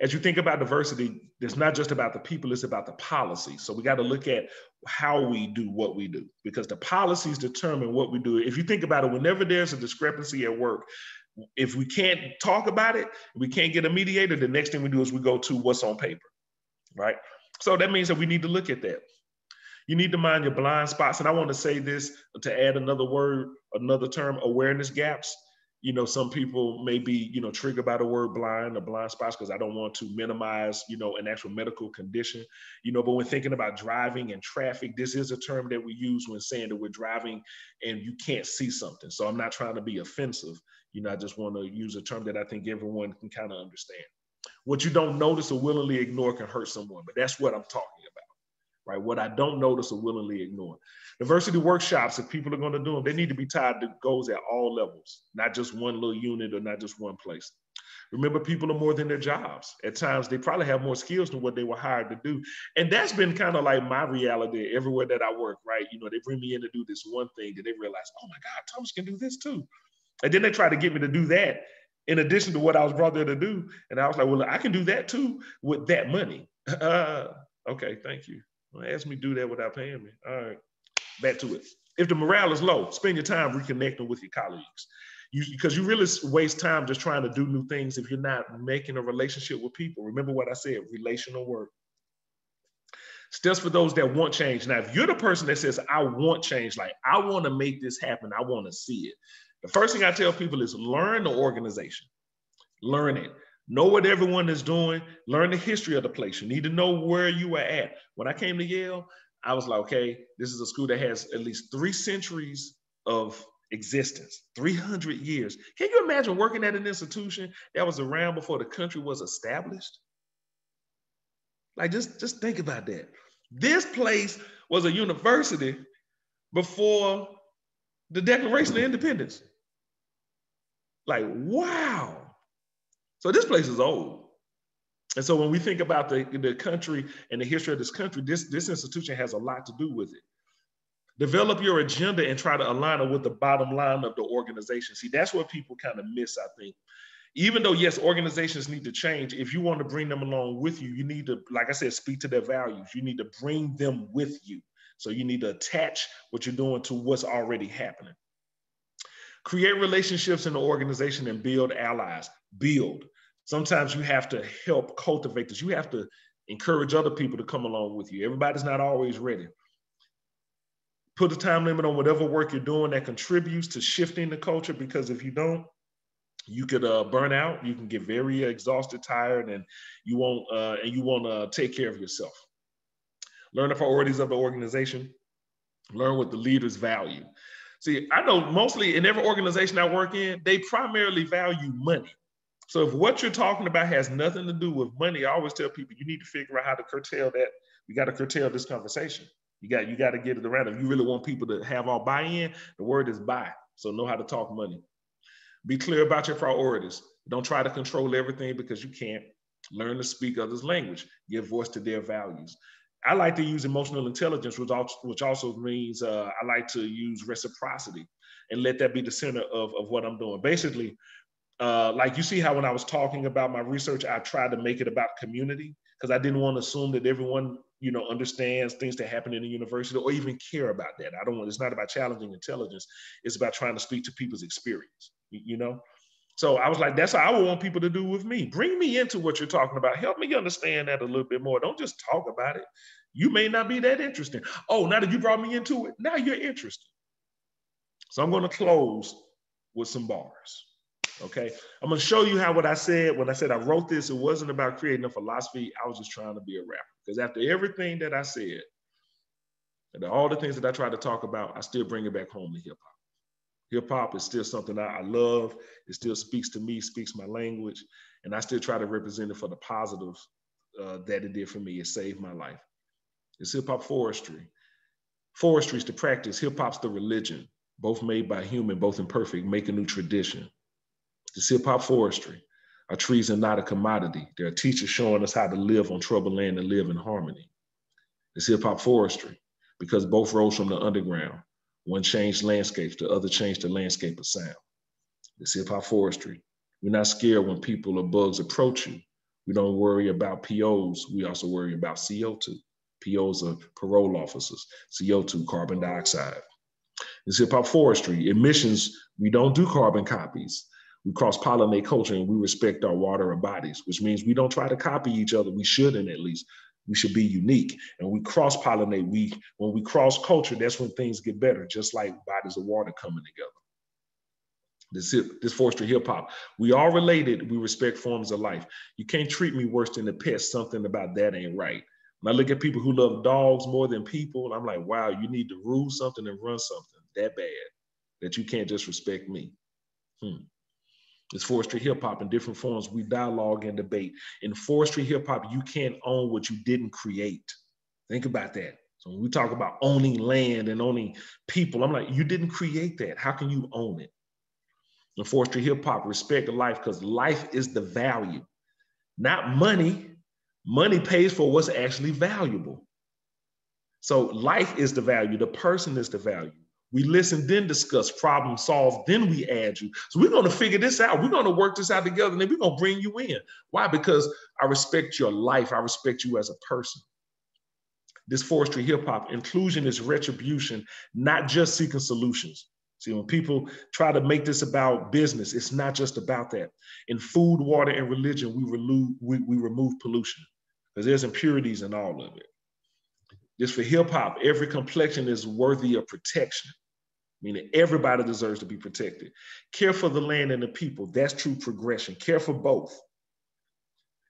As you think about diversity, it's not just about the people, it's about the policy. So we got to look at how we do what we do, because the policies determine what we do. If you think about it, whenever there's a discrepancy at work, if we can't talk about it, we can't get a mediator, the next thing we do is we go to what's on paper, right? So that means that we need to look at that. You need to mind your blind spots. And I want to say this to add another word, another term, awareness gaps. You know, some people may be, you know, triggered by the word blind or blind spots, because I don't want to minimize, you know, an actual medical condition, you know, but when thinking about driving and traffic, this is a term that we use when saying that we're driving and you can't see something. So I'm not trying to be offensive. You know, I just want to use a term that I think everyone can kind of understand. What you don't notice or willingly ignore can hurt someone, but that's what I'm talking about. Right? What I don't notice or willingly ignore. Diversity workshops, if people are going to do them, they need to be tied to goals at all levels, not just one little unit or not just one place. Remember, people are more than their jobs. At times, they probably have more skills than what they were hired to do. And that's been kind of like my reality everywhere that I work, right? You know, they bring me in to do this one thing and they realize, oh my God, Thomas can do this too. And then they try to get me to do that in addition to what I was brought there to do. And I was like, well, I can do that too with that money. Okay, thank you. Well, ask me to do that without paying me. All right, back to it. If the morale is low, spend your time reconnecting with your colleagues. Because you really waste time just trying to do new things if you're not making a relationship with people. Remember what I said, relational work. Steps for those that want change. Now, if you're the person that says, I want change, like I want to make this happen, I want to see it. The first thing I tell people is learn the organization. Learn it. Know what everyone is doing. Learn the history of the place. You need to know where you are at. When I came to Yale, I was like, okay, this is a school that has at least 3 centuries of existence, 300 years. Can you imagine working at an institution that was around before the country was established? Like, just think about that. This place was a university before the Declaration of Independence. Like, wow. So this place is old. And so when we think about the country and the history of this country, this institution has a lot to do with it. Develop your agenda and try to align it with the bottom line of the organization. See, that's what people kind of miss, I think. Even though, yes, organizations need to change, if you want to bring them along with you, you need to, like I said, speak to their values. You need to bring them with you. So you need to attach what you're doing to what's already happening. Create relationships in the organization and build allies. Build. Sometimes you have to help cultivate this. You have to encourage other people to come along with you. Everybody's not always ready. Put a time limit on whatever work you're doing that contributes to shifting the culture, because if you don't, you could burn out. You can get very exhausted, tired, and you won't take care of yourself. Learn the priorities of the organization. Learn what the leaders value. See, I know mostly in every organization I work in, they primarily value money. So if what you're talking about has nothing to do with money, I always tell people you need to figure out how to curtail that. We got to curtail this conversation. You got to get it around. If you really want people to have all buy-in, the word is buy. So know how to talk money. Be clear about your priorities. Don't try to control everything because you can't. Learn to speak others' language. Give voice to their values. I like to use emotional intelligence, which also means I like to use reciprocity and let that be the center of what I'm doing. Basically, like you see how when I was talking about my research, I tried to make it about community because I didn't want to assume that everyone, understands things that happen in the university or even care about that. It's not about challenging intelligence. It's about trying to speak to people's experience, So I was like, that's how I would want people to do with me. Bring me into what you're talking about. Help me understand that a little bit more. Don't just talk about it. You may not be that interesting. Oh, now that you brought me into it, now you're interested. So I'm going to close with some bars. Okay. I'm going to show you how what I said, when I said I wrote this, it wasn't about creating a philosophy. I was just trying to be a rapper. Because after everything that I said, and all the things that I tried to talk about, I still bring it back home to hip hop. Hip hop is still something I love. It still speaks to me, speaks my language. And I still try to represent it for the positives that it did for me. It saved my life. It's hip hop forestry. Forestry is the practice. Hip hop's the religion, both made by human, both imperfect, make a new tradition. It's hip hop forestry. Our trees are not a commodity. There are teachers showing us how to live on troubled land and live in harmony. It's hip hop forestry because both rose from the underground. One changed landscapes, the other changed the landscape of sound. It's hip hop forestry. We're not scared when people or bugs approach you. We don't worry about POs. We also worry about CO2. POs are parole officers. CO2, carbon dioxide. It's hip hop forestry. Emissions, we don't do carbon copies. We cross-pollinate culture and we respect our water and bodies, which means we don't try to copy each other. We shouldn't, at least. We should be unique. And we cross-pollinate. When we cross culture, that's when things get better, just like bodies of water coming together. This forestry hip hop. We all related. We respect forms of life. You can't treat me worse than a pet. Something about that ain't right. When I look at people who love dogs more than people, I'm like, wow, you need to rule something and run something that bad that you can't just respect me. It's forestry hip hop in different forms. We dialogue and debate. In forestry hip hop, you can't own what you didn't create. Think about that. So when we talk about owning land and owning people, I'm like, you didn't create that. How can you own it? In forestry hip hop, respect life, because life is the value, not money. Money pays for what's actually valuable. So life is the value. The person is the value. We listen, then discuss, problem solve, then we add you. So we're going to figure this out. We're going to work this out together, and then we're going to bring you in. Why? Because I respect your life. I respect you as a person. This forestry hip hop, inclusion is retribution, not just seeking solutions. See, when people try to make this about business, it's not just about that. In food, water, and religion, we remove pollution because there's impurities in all of it. Just for hip hop, every complexion is worthy of protection, meaning everybody deserves to be protected. Care for the land and the people. That's true progression. Care for both.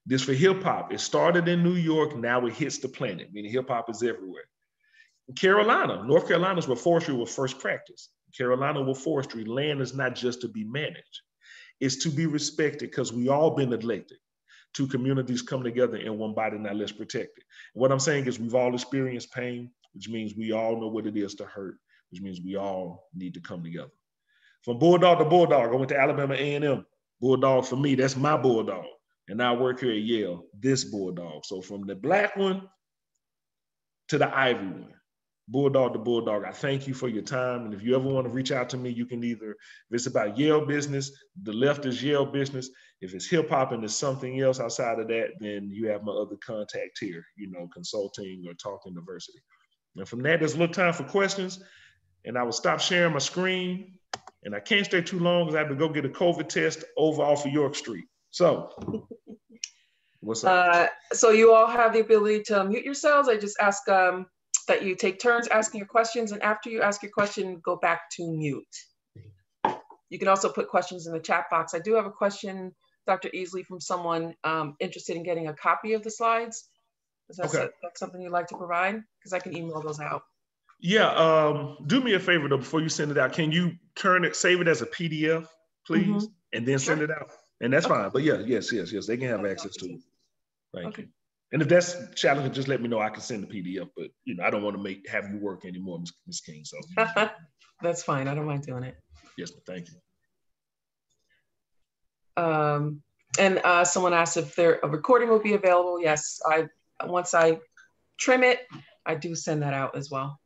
This for hip hop, it started in New York, now it hits the planet, meaning hip hop is everywhere. In Carolina, North Carolina is where forestry was first practiced. Carolina with forestry, land is not just to be managed. It's to be respected because we all been neglected. Two communities come together in one body, now let's protect it. And what I'm saying is we've all experienced pain, which means we all know what it is to hurt, which means we all need to come together. From Bulldog to Bulldog, I went to Alabama A&M. Bulldog for me, that's my Bulldog. And now I work here at Yale, this Bulldog. So from the black one to the Ivy one. Bulldog to Bulldog, I thank you for your time. And if you ever want to reach out to me, you can either, if it's about Yale business, the left is Yale business. If it's hip hop and there's something else outside of that, then you have my other contact here, consulting or talking diversity. And from that, there's a little time for questions. And I will stop sharing my screen. And I can't stay too long because I have to go get a COVID test over off of York Street. So, what's up?
So you all have the ability to mute yourselves. I just ask that you take turns asking your questions, and after you ask your question, go back to mute. You can also put questions in the chat box. I do have a question, Dr. Easley, from someone interested in getting a copy of the slides. Is that that's something you'd like to provide? Because I can email those out.
Yeah, do me a favor though, before you send it out, can you save it as a PDF, please, and then send it out? And that's fine, but yes, they can have access to it. Thank you. And if that's challenging, just let me know. I can send the PDF, but I don't want to have you work anymore, Ms. King. So
that's fine. I don't mind doing it.
Yes, but thank you.
And someone asked if a recording will be available. Yes, once I trim it, I do send that out as well.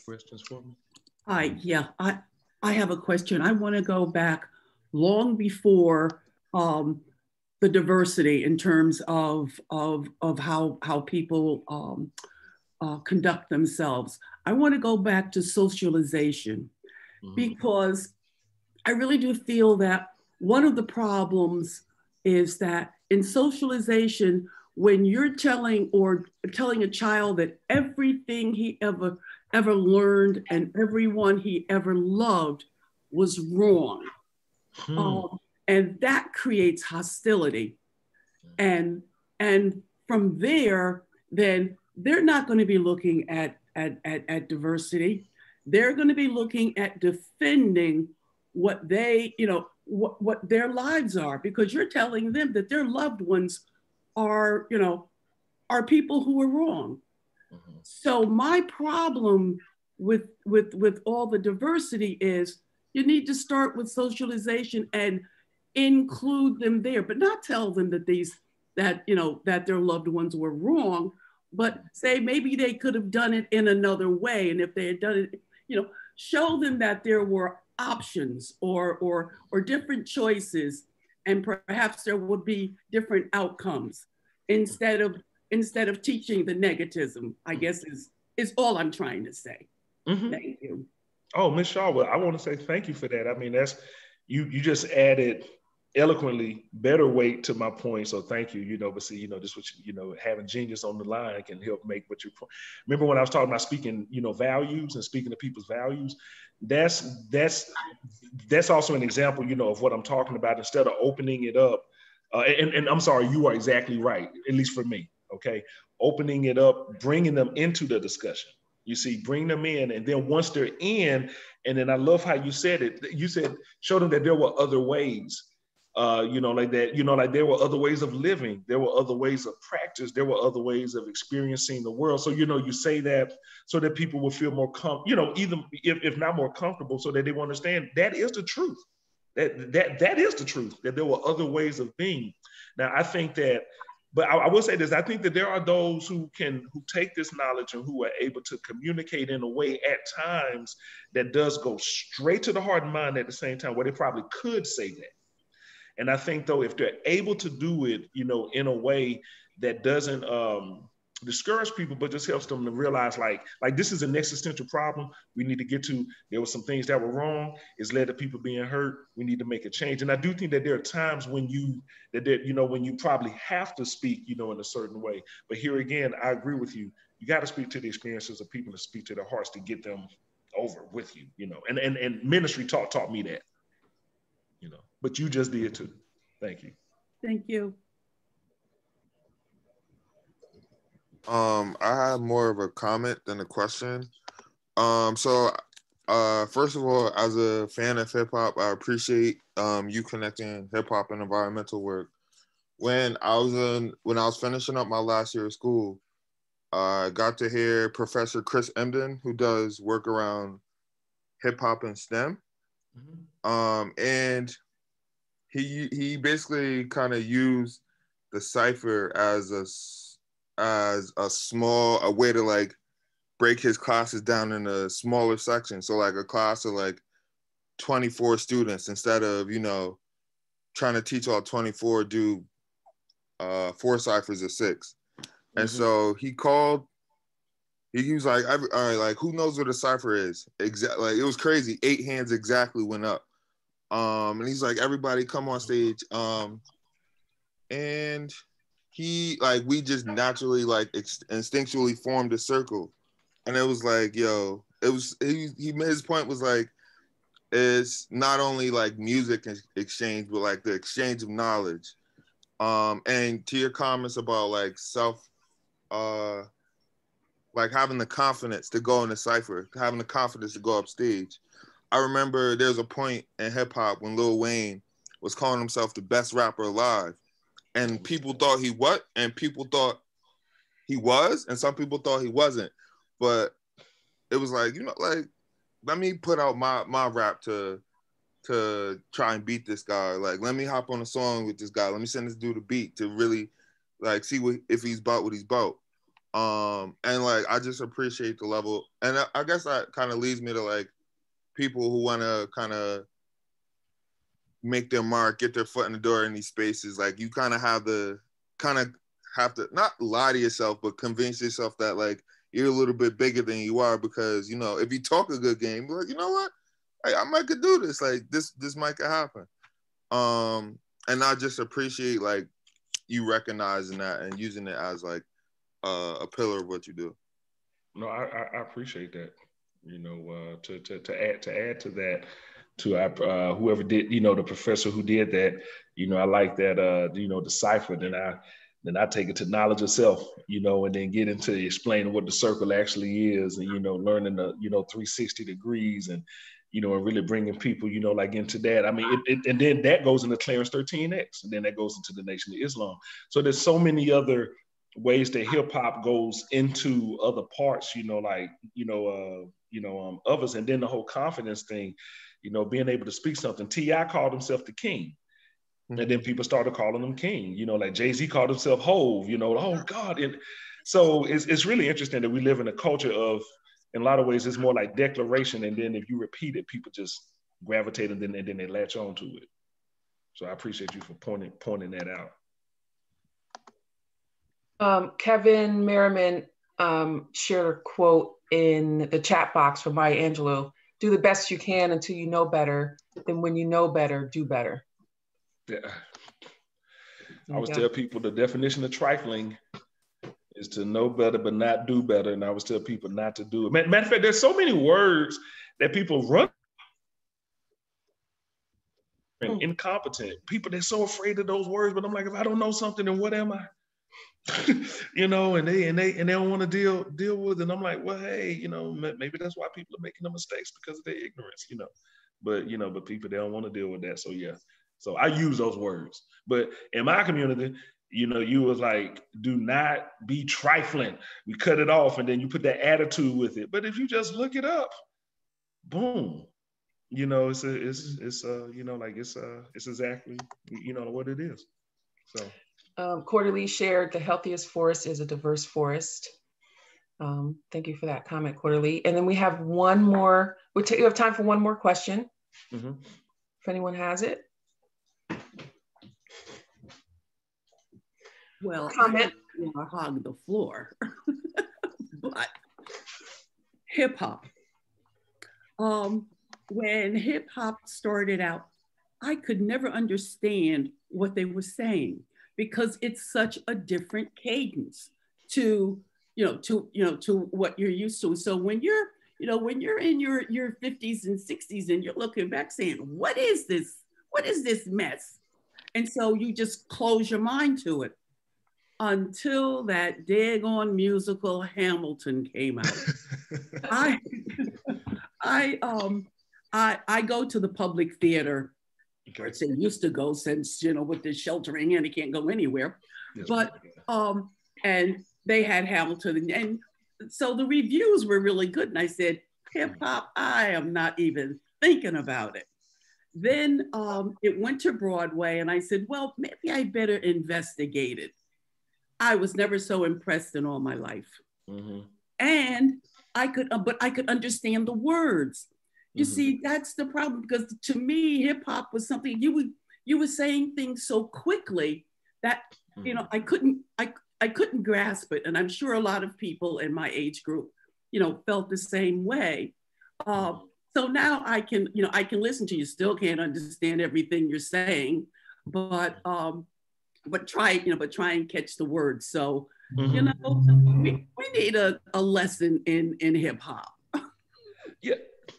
Questions for me?
Hi, yeah, I have a question. I want to go back long before the diversity in terms of how people conduct themselves. I want to go back to socialization because I really do feel that one of the problems is that in socialization, when you're telling a child that everything he ever learned and everyone he ever loved was wrong. And that creates hostility. And from there, then they're not going to be looking at diversity. They're going to be looking at defending what they, what their lives are, because you're telling them that their loved ones are people who are wrong. So my problem with all the diversity is you need to start with socialization and include them there, but not tell them that that their loved ones were wrong, but say maybe they could have done it in another way. And if they had done it, show them that there were options or different choices, and perhaps there would be different outcomes instead of teaching the negativism, I guess is all I'm trying to say. Thank you.
Oh, Ms. Shaw, well, I want to say thank you for that. I mean, you just added eloquently better weight to my point. So thank you, but see, this what having genius on the line can help make what you remember when I was talking about speaking, values and speaking to people's values. That's also an example, of what I'm talking about. Instead of opening it up, and I'm sorry, you are exactly right, at least for me. Okay. Opening it up, bringing them into the discussion. You see, bring them in. And then once they're in, and then I love how you said it, you said, show them that there were other ways, like that, like there were other ways of living. There were other ways of practice. There were other ways of experiencing the world. So, you say that so that people will feel more, even if not more comfortable, so that they will understand that is the truth. That is the truth, that there were other ways of being. Now, I think that, but I will say this, I think that there are those who take this knowledge and who are able to communicate in a way at times that does go straight to the heart and mind at the same time, where they probably could say that. And I think, though, if they're able to do it, in a way that doesn't discourage people, but just helps them to realize, like this is an existential problem we need to get to. There were some things that were wrong. It's led to people being hurt. We need to make a change. And I do think that there are times when when you probably have to speak, in a certain way. But here again, I agree with you. You got to speak to the experiences of people, to speak to their hearts, to get them over with you, and ministry taught me that, but you just did too. Thank you.
Thank you.
I have more of a comment than a question. First of all, as a fan of hip hop, I appreciate you connecting hip hop and environmental work. When I was finishing up my last year of school, I got to hear Professor Chris Emden, who does work around hip hop and STEM. Mm-hmm. And he basically kind of used the cipher as a way to like break his classes down into smaller sections. So like a class of like 24 students, instead of, trying to teach all 24, do 4 ciphers of 6. Mm-hmm. And so he was like, all right, like, who knows what a cipher is? Exactly. Like, it was crazy. 8 hands exactly went up. And he's like, everybody come on stage. And he, like, we just naturally, like, instinctually formed a circle. And it was like, yo, his point was like, it's not only like music exchange, but like the exchange of knowledge. And to your comments about like like having the confidence to go in the cipher, having the confidence to go up stage. I remember there's a point in hip hop when Lil Wayne was calling himself the best rapper alive. And people thought he what? And people thought he was, and some people thought he wasn't. But it was like, like, let me put out my rap to try and beat this guy. Like, let me hop on a song with this guy. Let me send this dude a beat to really, like, see if he's about what he's about. And like, I just appreciate the level. And I guess that kind of leads me to like people who want to kind of make their mark, get their foot in the door in these spaces. Like, you kind of have to not lie to yourself, but convince yourself that like you're a little bit bigger than you are, because, if you talk a good game, you're like, you know what? I might could do this. Like, this might could happen. And I just appreciate like you recognizing that and using it as like a pillar of what you do.
No, I appreciate that. To add to that, to whoever did, the professor who did that, I like that, the cipher. Then I take it to knowledge of self, and then get into explaining what the circle actually is, and, learning the, 360 degrees, and, and really bringing people, like into that. I mean, and then that goes into Clarence 13X, and then that goes into the Nation of Islam. So there's so many other ways that hip hop goes into other parts, others. And then the whole confidence thing, being able to speak something. T.I. called himself the king. Mm-hmm. And then people started calling him king, like Jay-Z called himself Hove, oh God. And so it's really interesting that we live in a culture of, in a lot of ways, it's more like declaration. And then if you repeat it, people just gravitate and then they latch on to it. So I appreciate you for pointing that out.
Kevin Merriman shared a quote in the chat box from Maya Angelou: do the best you can until you know better. Then when you know better, do better.
Yeah. I always tell people the definition of trifling is to know better but not do better. And I always tell people not to do it. Matter of fact, there's so many words that people run. Incompetent people, they're so afraid of those words. But I'm like, if I don't know something, then what am I? You know, and they don't want to deal with it. And I'm like, well, hey, you know, maybe that's why people are making the mistakes, because of their ignorance, you know. But people, they don't want to deal with that. So yeah. So I use those words. But in my community, you know, you was like, do not be trifling. We cut it off, and then you put that attitude with it. But if you just look it up, boom, you know, it's you know, like it's exactly, you know, what it is. So.
Quarterly shared, the healthiest forest is a diverse forest. Thank you for that comment, Quarterly. And then we have one more. We have time for one more question. Mm-hmm. If anyone has it.
Well, comment. I don't want to hog the floor, but hip hop. When hip hop started out, I could never understand what they were saying, because it's such a different cadence to what you're used to. So when you're in your 50s and 60s and you're looking back saying, what is this mess? And so you just close your mind to it until that daggone musical Hamilton came out. I go to the public theater. Or say used to go, since, you know, with the sheltering in, he can't go anywhere. Yes, but and they had Hamilton, and so the reviews were really good. And I said, hip hop, I am not even thinking about it. Then it went to Broadway, and I said, well, maybe I better investigate it. I was never so impressed in all my life. Mm-hmm. And I could understand the words. You see, that's the problem, because to me, hip hop was something you were saying things so quickly that, you know, I couldn't grasp it. And I'm sure a lot of people in my age group, you know, felt the same way. So now I can listen to you. Still can't understand everything you're saying, but try and catch the words. So, you know, we need a lesson in hip hop.
Yeah.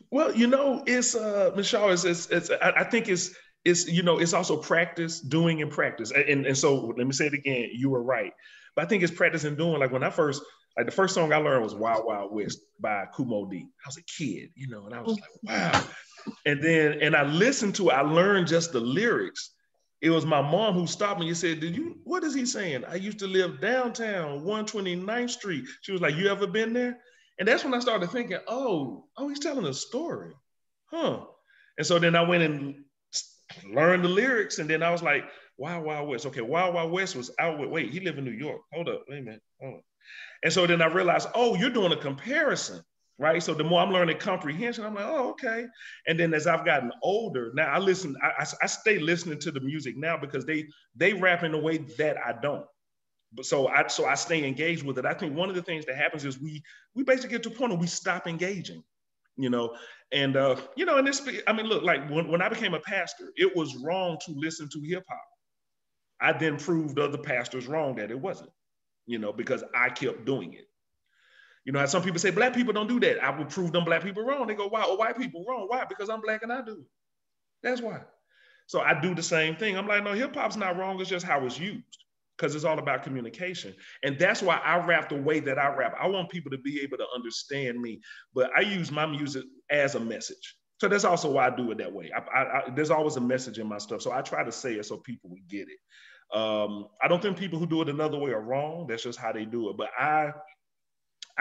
Well, you know, it's Michelle, I think it's you know, it's also practice, doing and practice. And so let me say it again, you were right. But I think it's practice and doing. Like when I first, like the first song I learned was Wild Wild West by Kumo D. I was a kid, you know, and I was like, wow. And I listened to it, I learned just the lyrics. It was my mom who stopped me and said, what is he saying? I used to live downtown, 129th Street. She was like, you ever been there? And that's when I started thinking, oh, he's telling a story, huh? And so then I went and learned the lyrics, and then I was like, Wild Wild West. Okay, Wild Wild West was out with, wait, he lived in New York. Hold up, wait a minute, hold on. And so then I realized, oh, you're doing a comparison, right? So the more I'm learning comprehension, I'm like, oh, okay. And then as I've gotten older, now I stay listening to the music now, because they rap in a way that I don't. But so I stay engaged with it. I think one of the things that happens is we basically get to a point where we stop engaging, you know, and you know, and this, I mean, look, like when I became a pastor, it was wrong to listen to hip hop. I then proved other pastors wrong that it wasn't, you know, because I kept doing it. You know, some people say Black people don't do that. I will prove them Black people wrong. They go, why? Oh, white people wrong? Why? Because I'm Black and I do it. That's why. So I do the same thing. I'm like, no, hip hop's not wrong. It's just how it's used. Because it's all about communication. And that's why I rap the way that I rap. I want people to be able to understand me, but I use my music as a message. So that's also why I do it that way. There's always a message in my stuff. So I try to say it so people will get it. I don't think people who do it another way are wrong. That's just how they do it. But I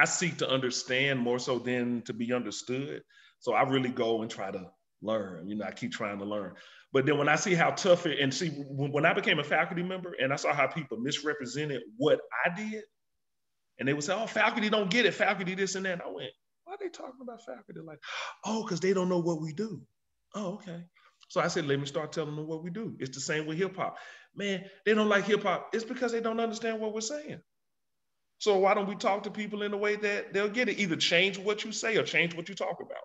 seek to understand more so than to be understood. So I really go and try to learn. You know, I keep trying to learn. But then when I see how tough it, and see, when I became a faculty member and I saw how people misrepresented what I did, and they would say, oh, faculty don't get it, faculty this and that. And I went, why are they talking about faculty? Like, oh, because they don't know what we do. Oh, okay. So I said, let me start telling them what we do. It's the same with hip hop. Man, they don't like hip hop. It's because they don't understand what we're saying. So why don't we talk to people in a way that they'll get it? Either change what you say or change what you talk about.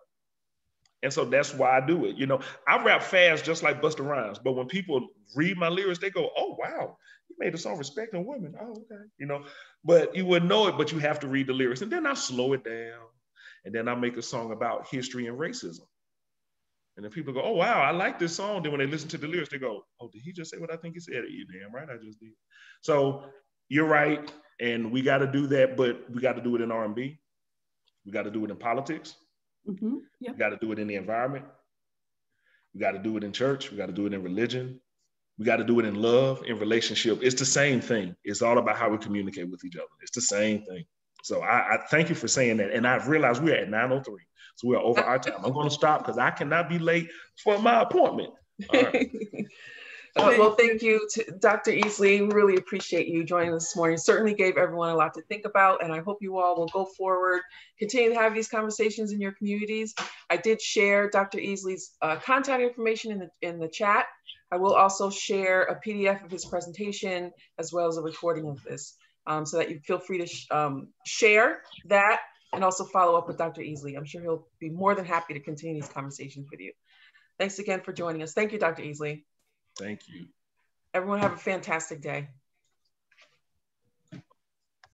And so that's why I do it. You know, I rap fast just like Busta Rhymes, but when people read my lyrics, they go, oh, wow, you made a song respecting women. Oh, okay. You know, but you wouldn't know it, but you have to read the lyrics. And then I slow it down. And then I make a song about history and racism. And then people go, oh, wow, I like this song. Then when they listen to the lyrics, they go, oh, did he just say what I think he said? You damn right, I just did. So you're right. And we got to do that, but we got to do it in R&B. We got to do it in politics.
Mm-hmm. Yep.
We got to do it in the environment. We got to do it in church. We got to do it in religion. We got to do it in love, in relationship. It's the same thing. It's all about how we communicate with each other. It's the same thing. So I thank you for saying that. And I've realized we're at 9:03. So we're over our time. I'm going to stop because I cannot be late for my appointment. All right.
Well, thank you to Dr. Easley. We really appreciate you joining us this morning. Certainly gave everyone a lot to think about, and I hope you all will go forward, continue to have these conversations in your communities. I did share Dr. Easley's contact information in the chat. I will also share a PDF of his presentation as well as a recording of this, so that you feel free to share that and also follow up with Dr. Easley. I'm sure he'll be more than happy to continue these conversations with you. Thanks again for joining us. Thank you, Dr. Easley.
Thank you.
Everyone have a fantastic day.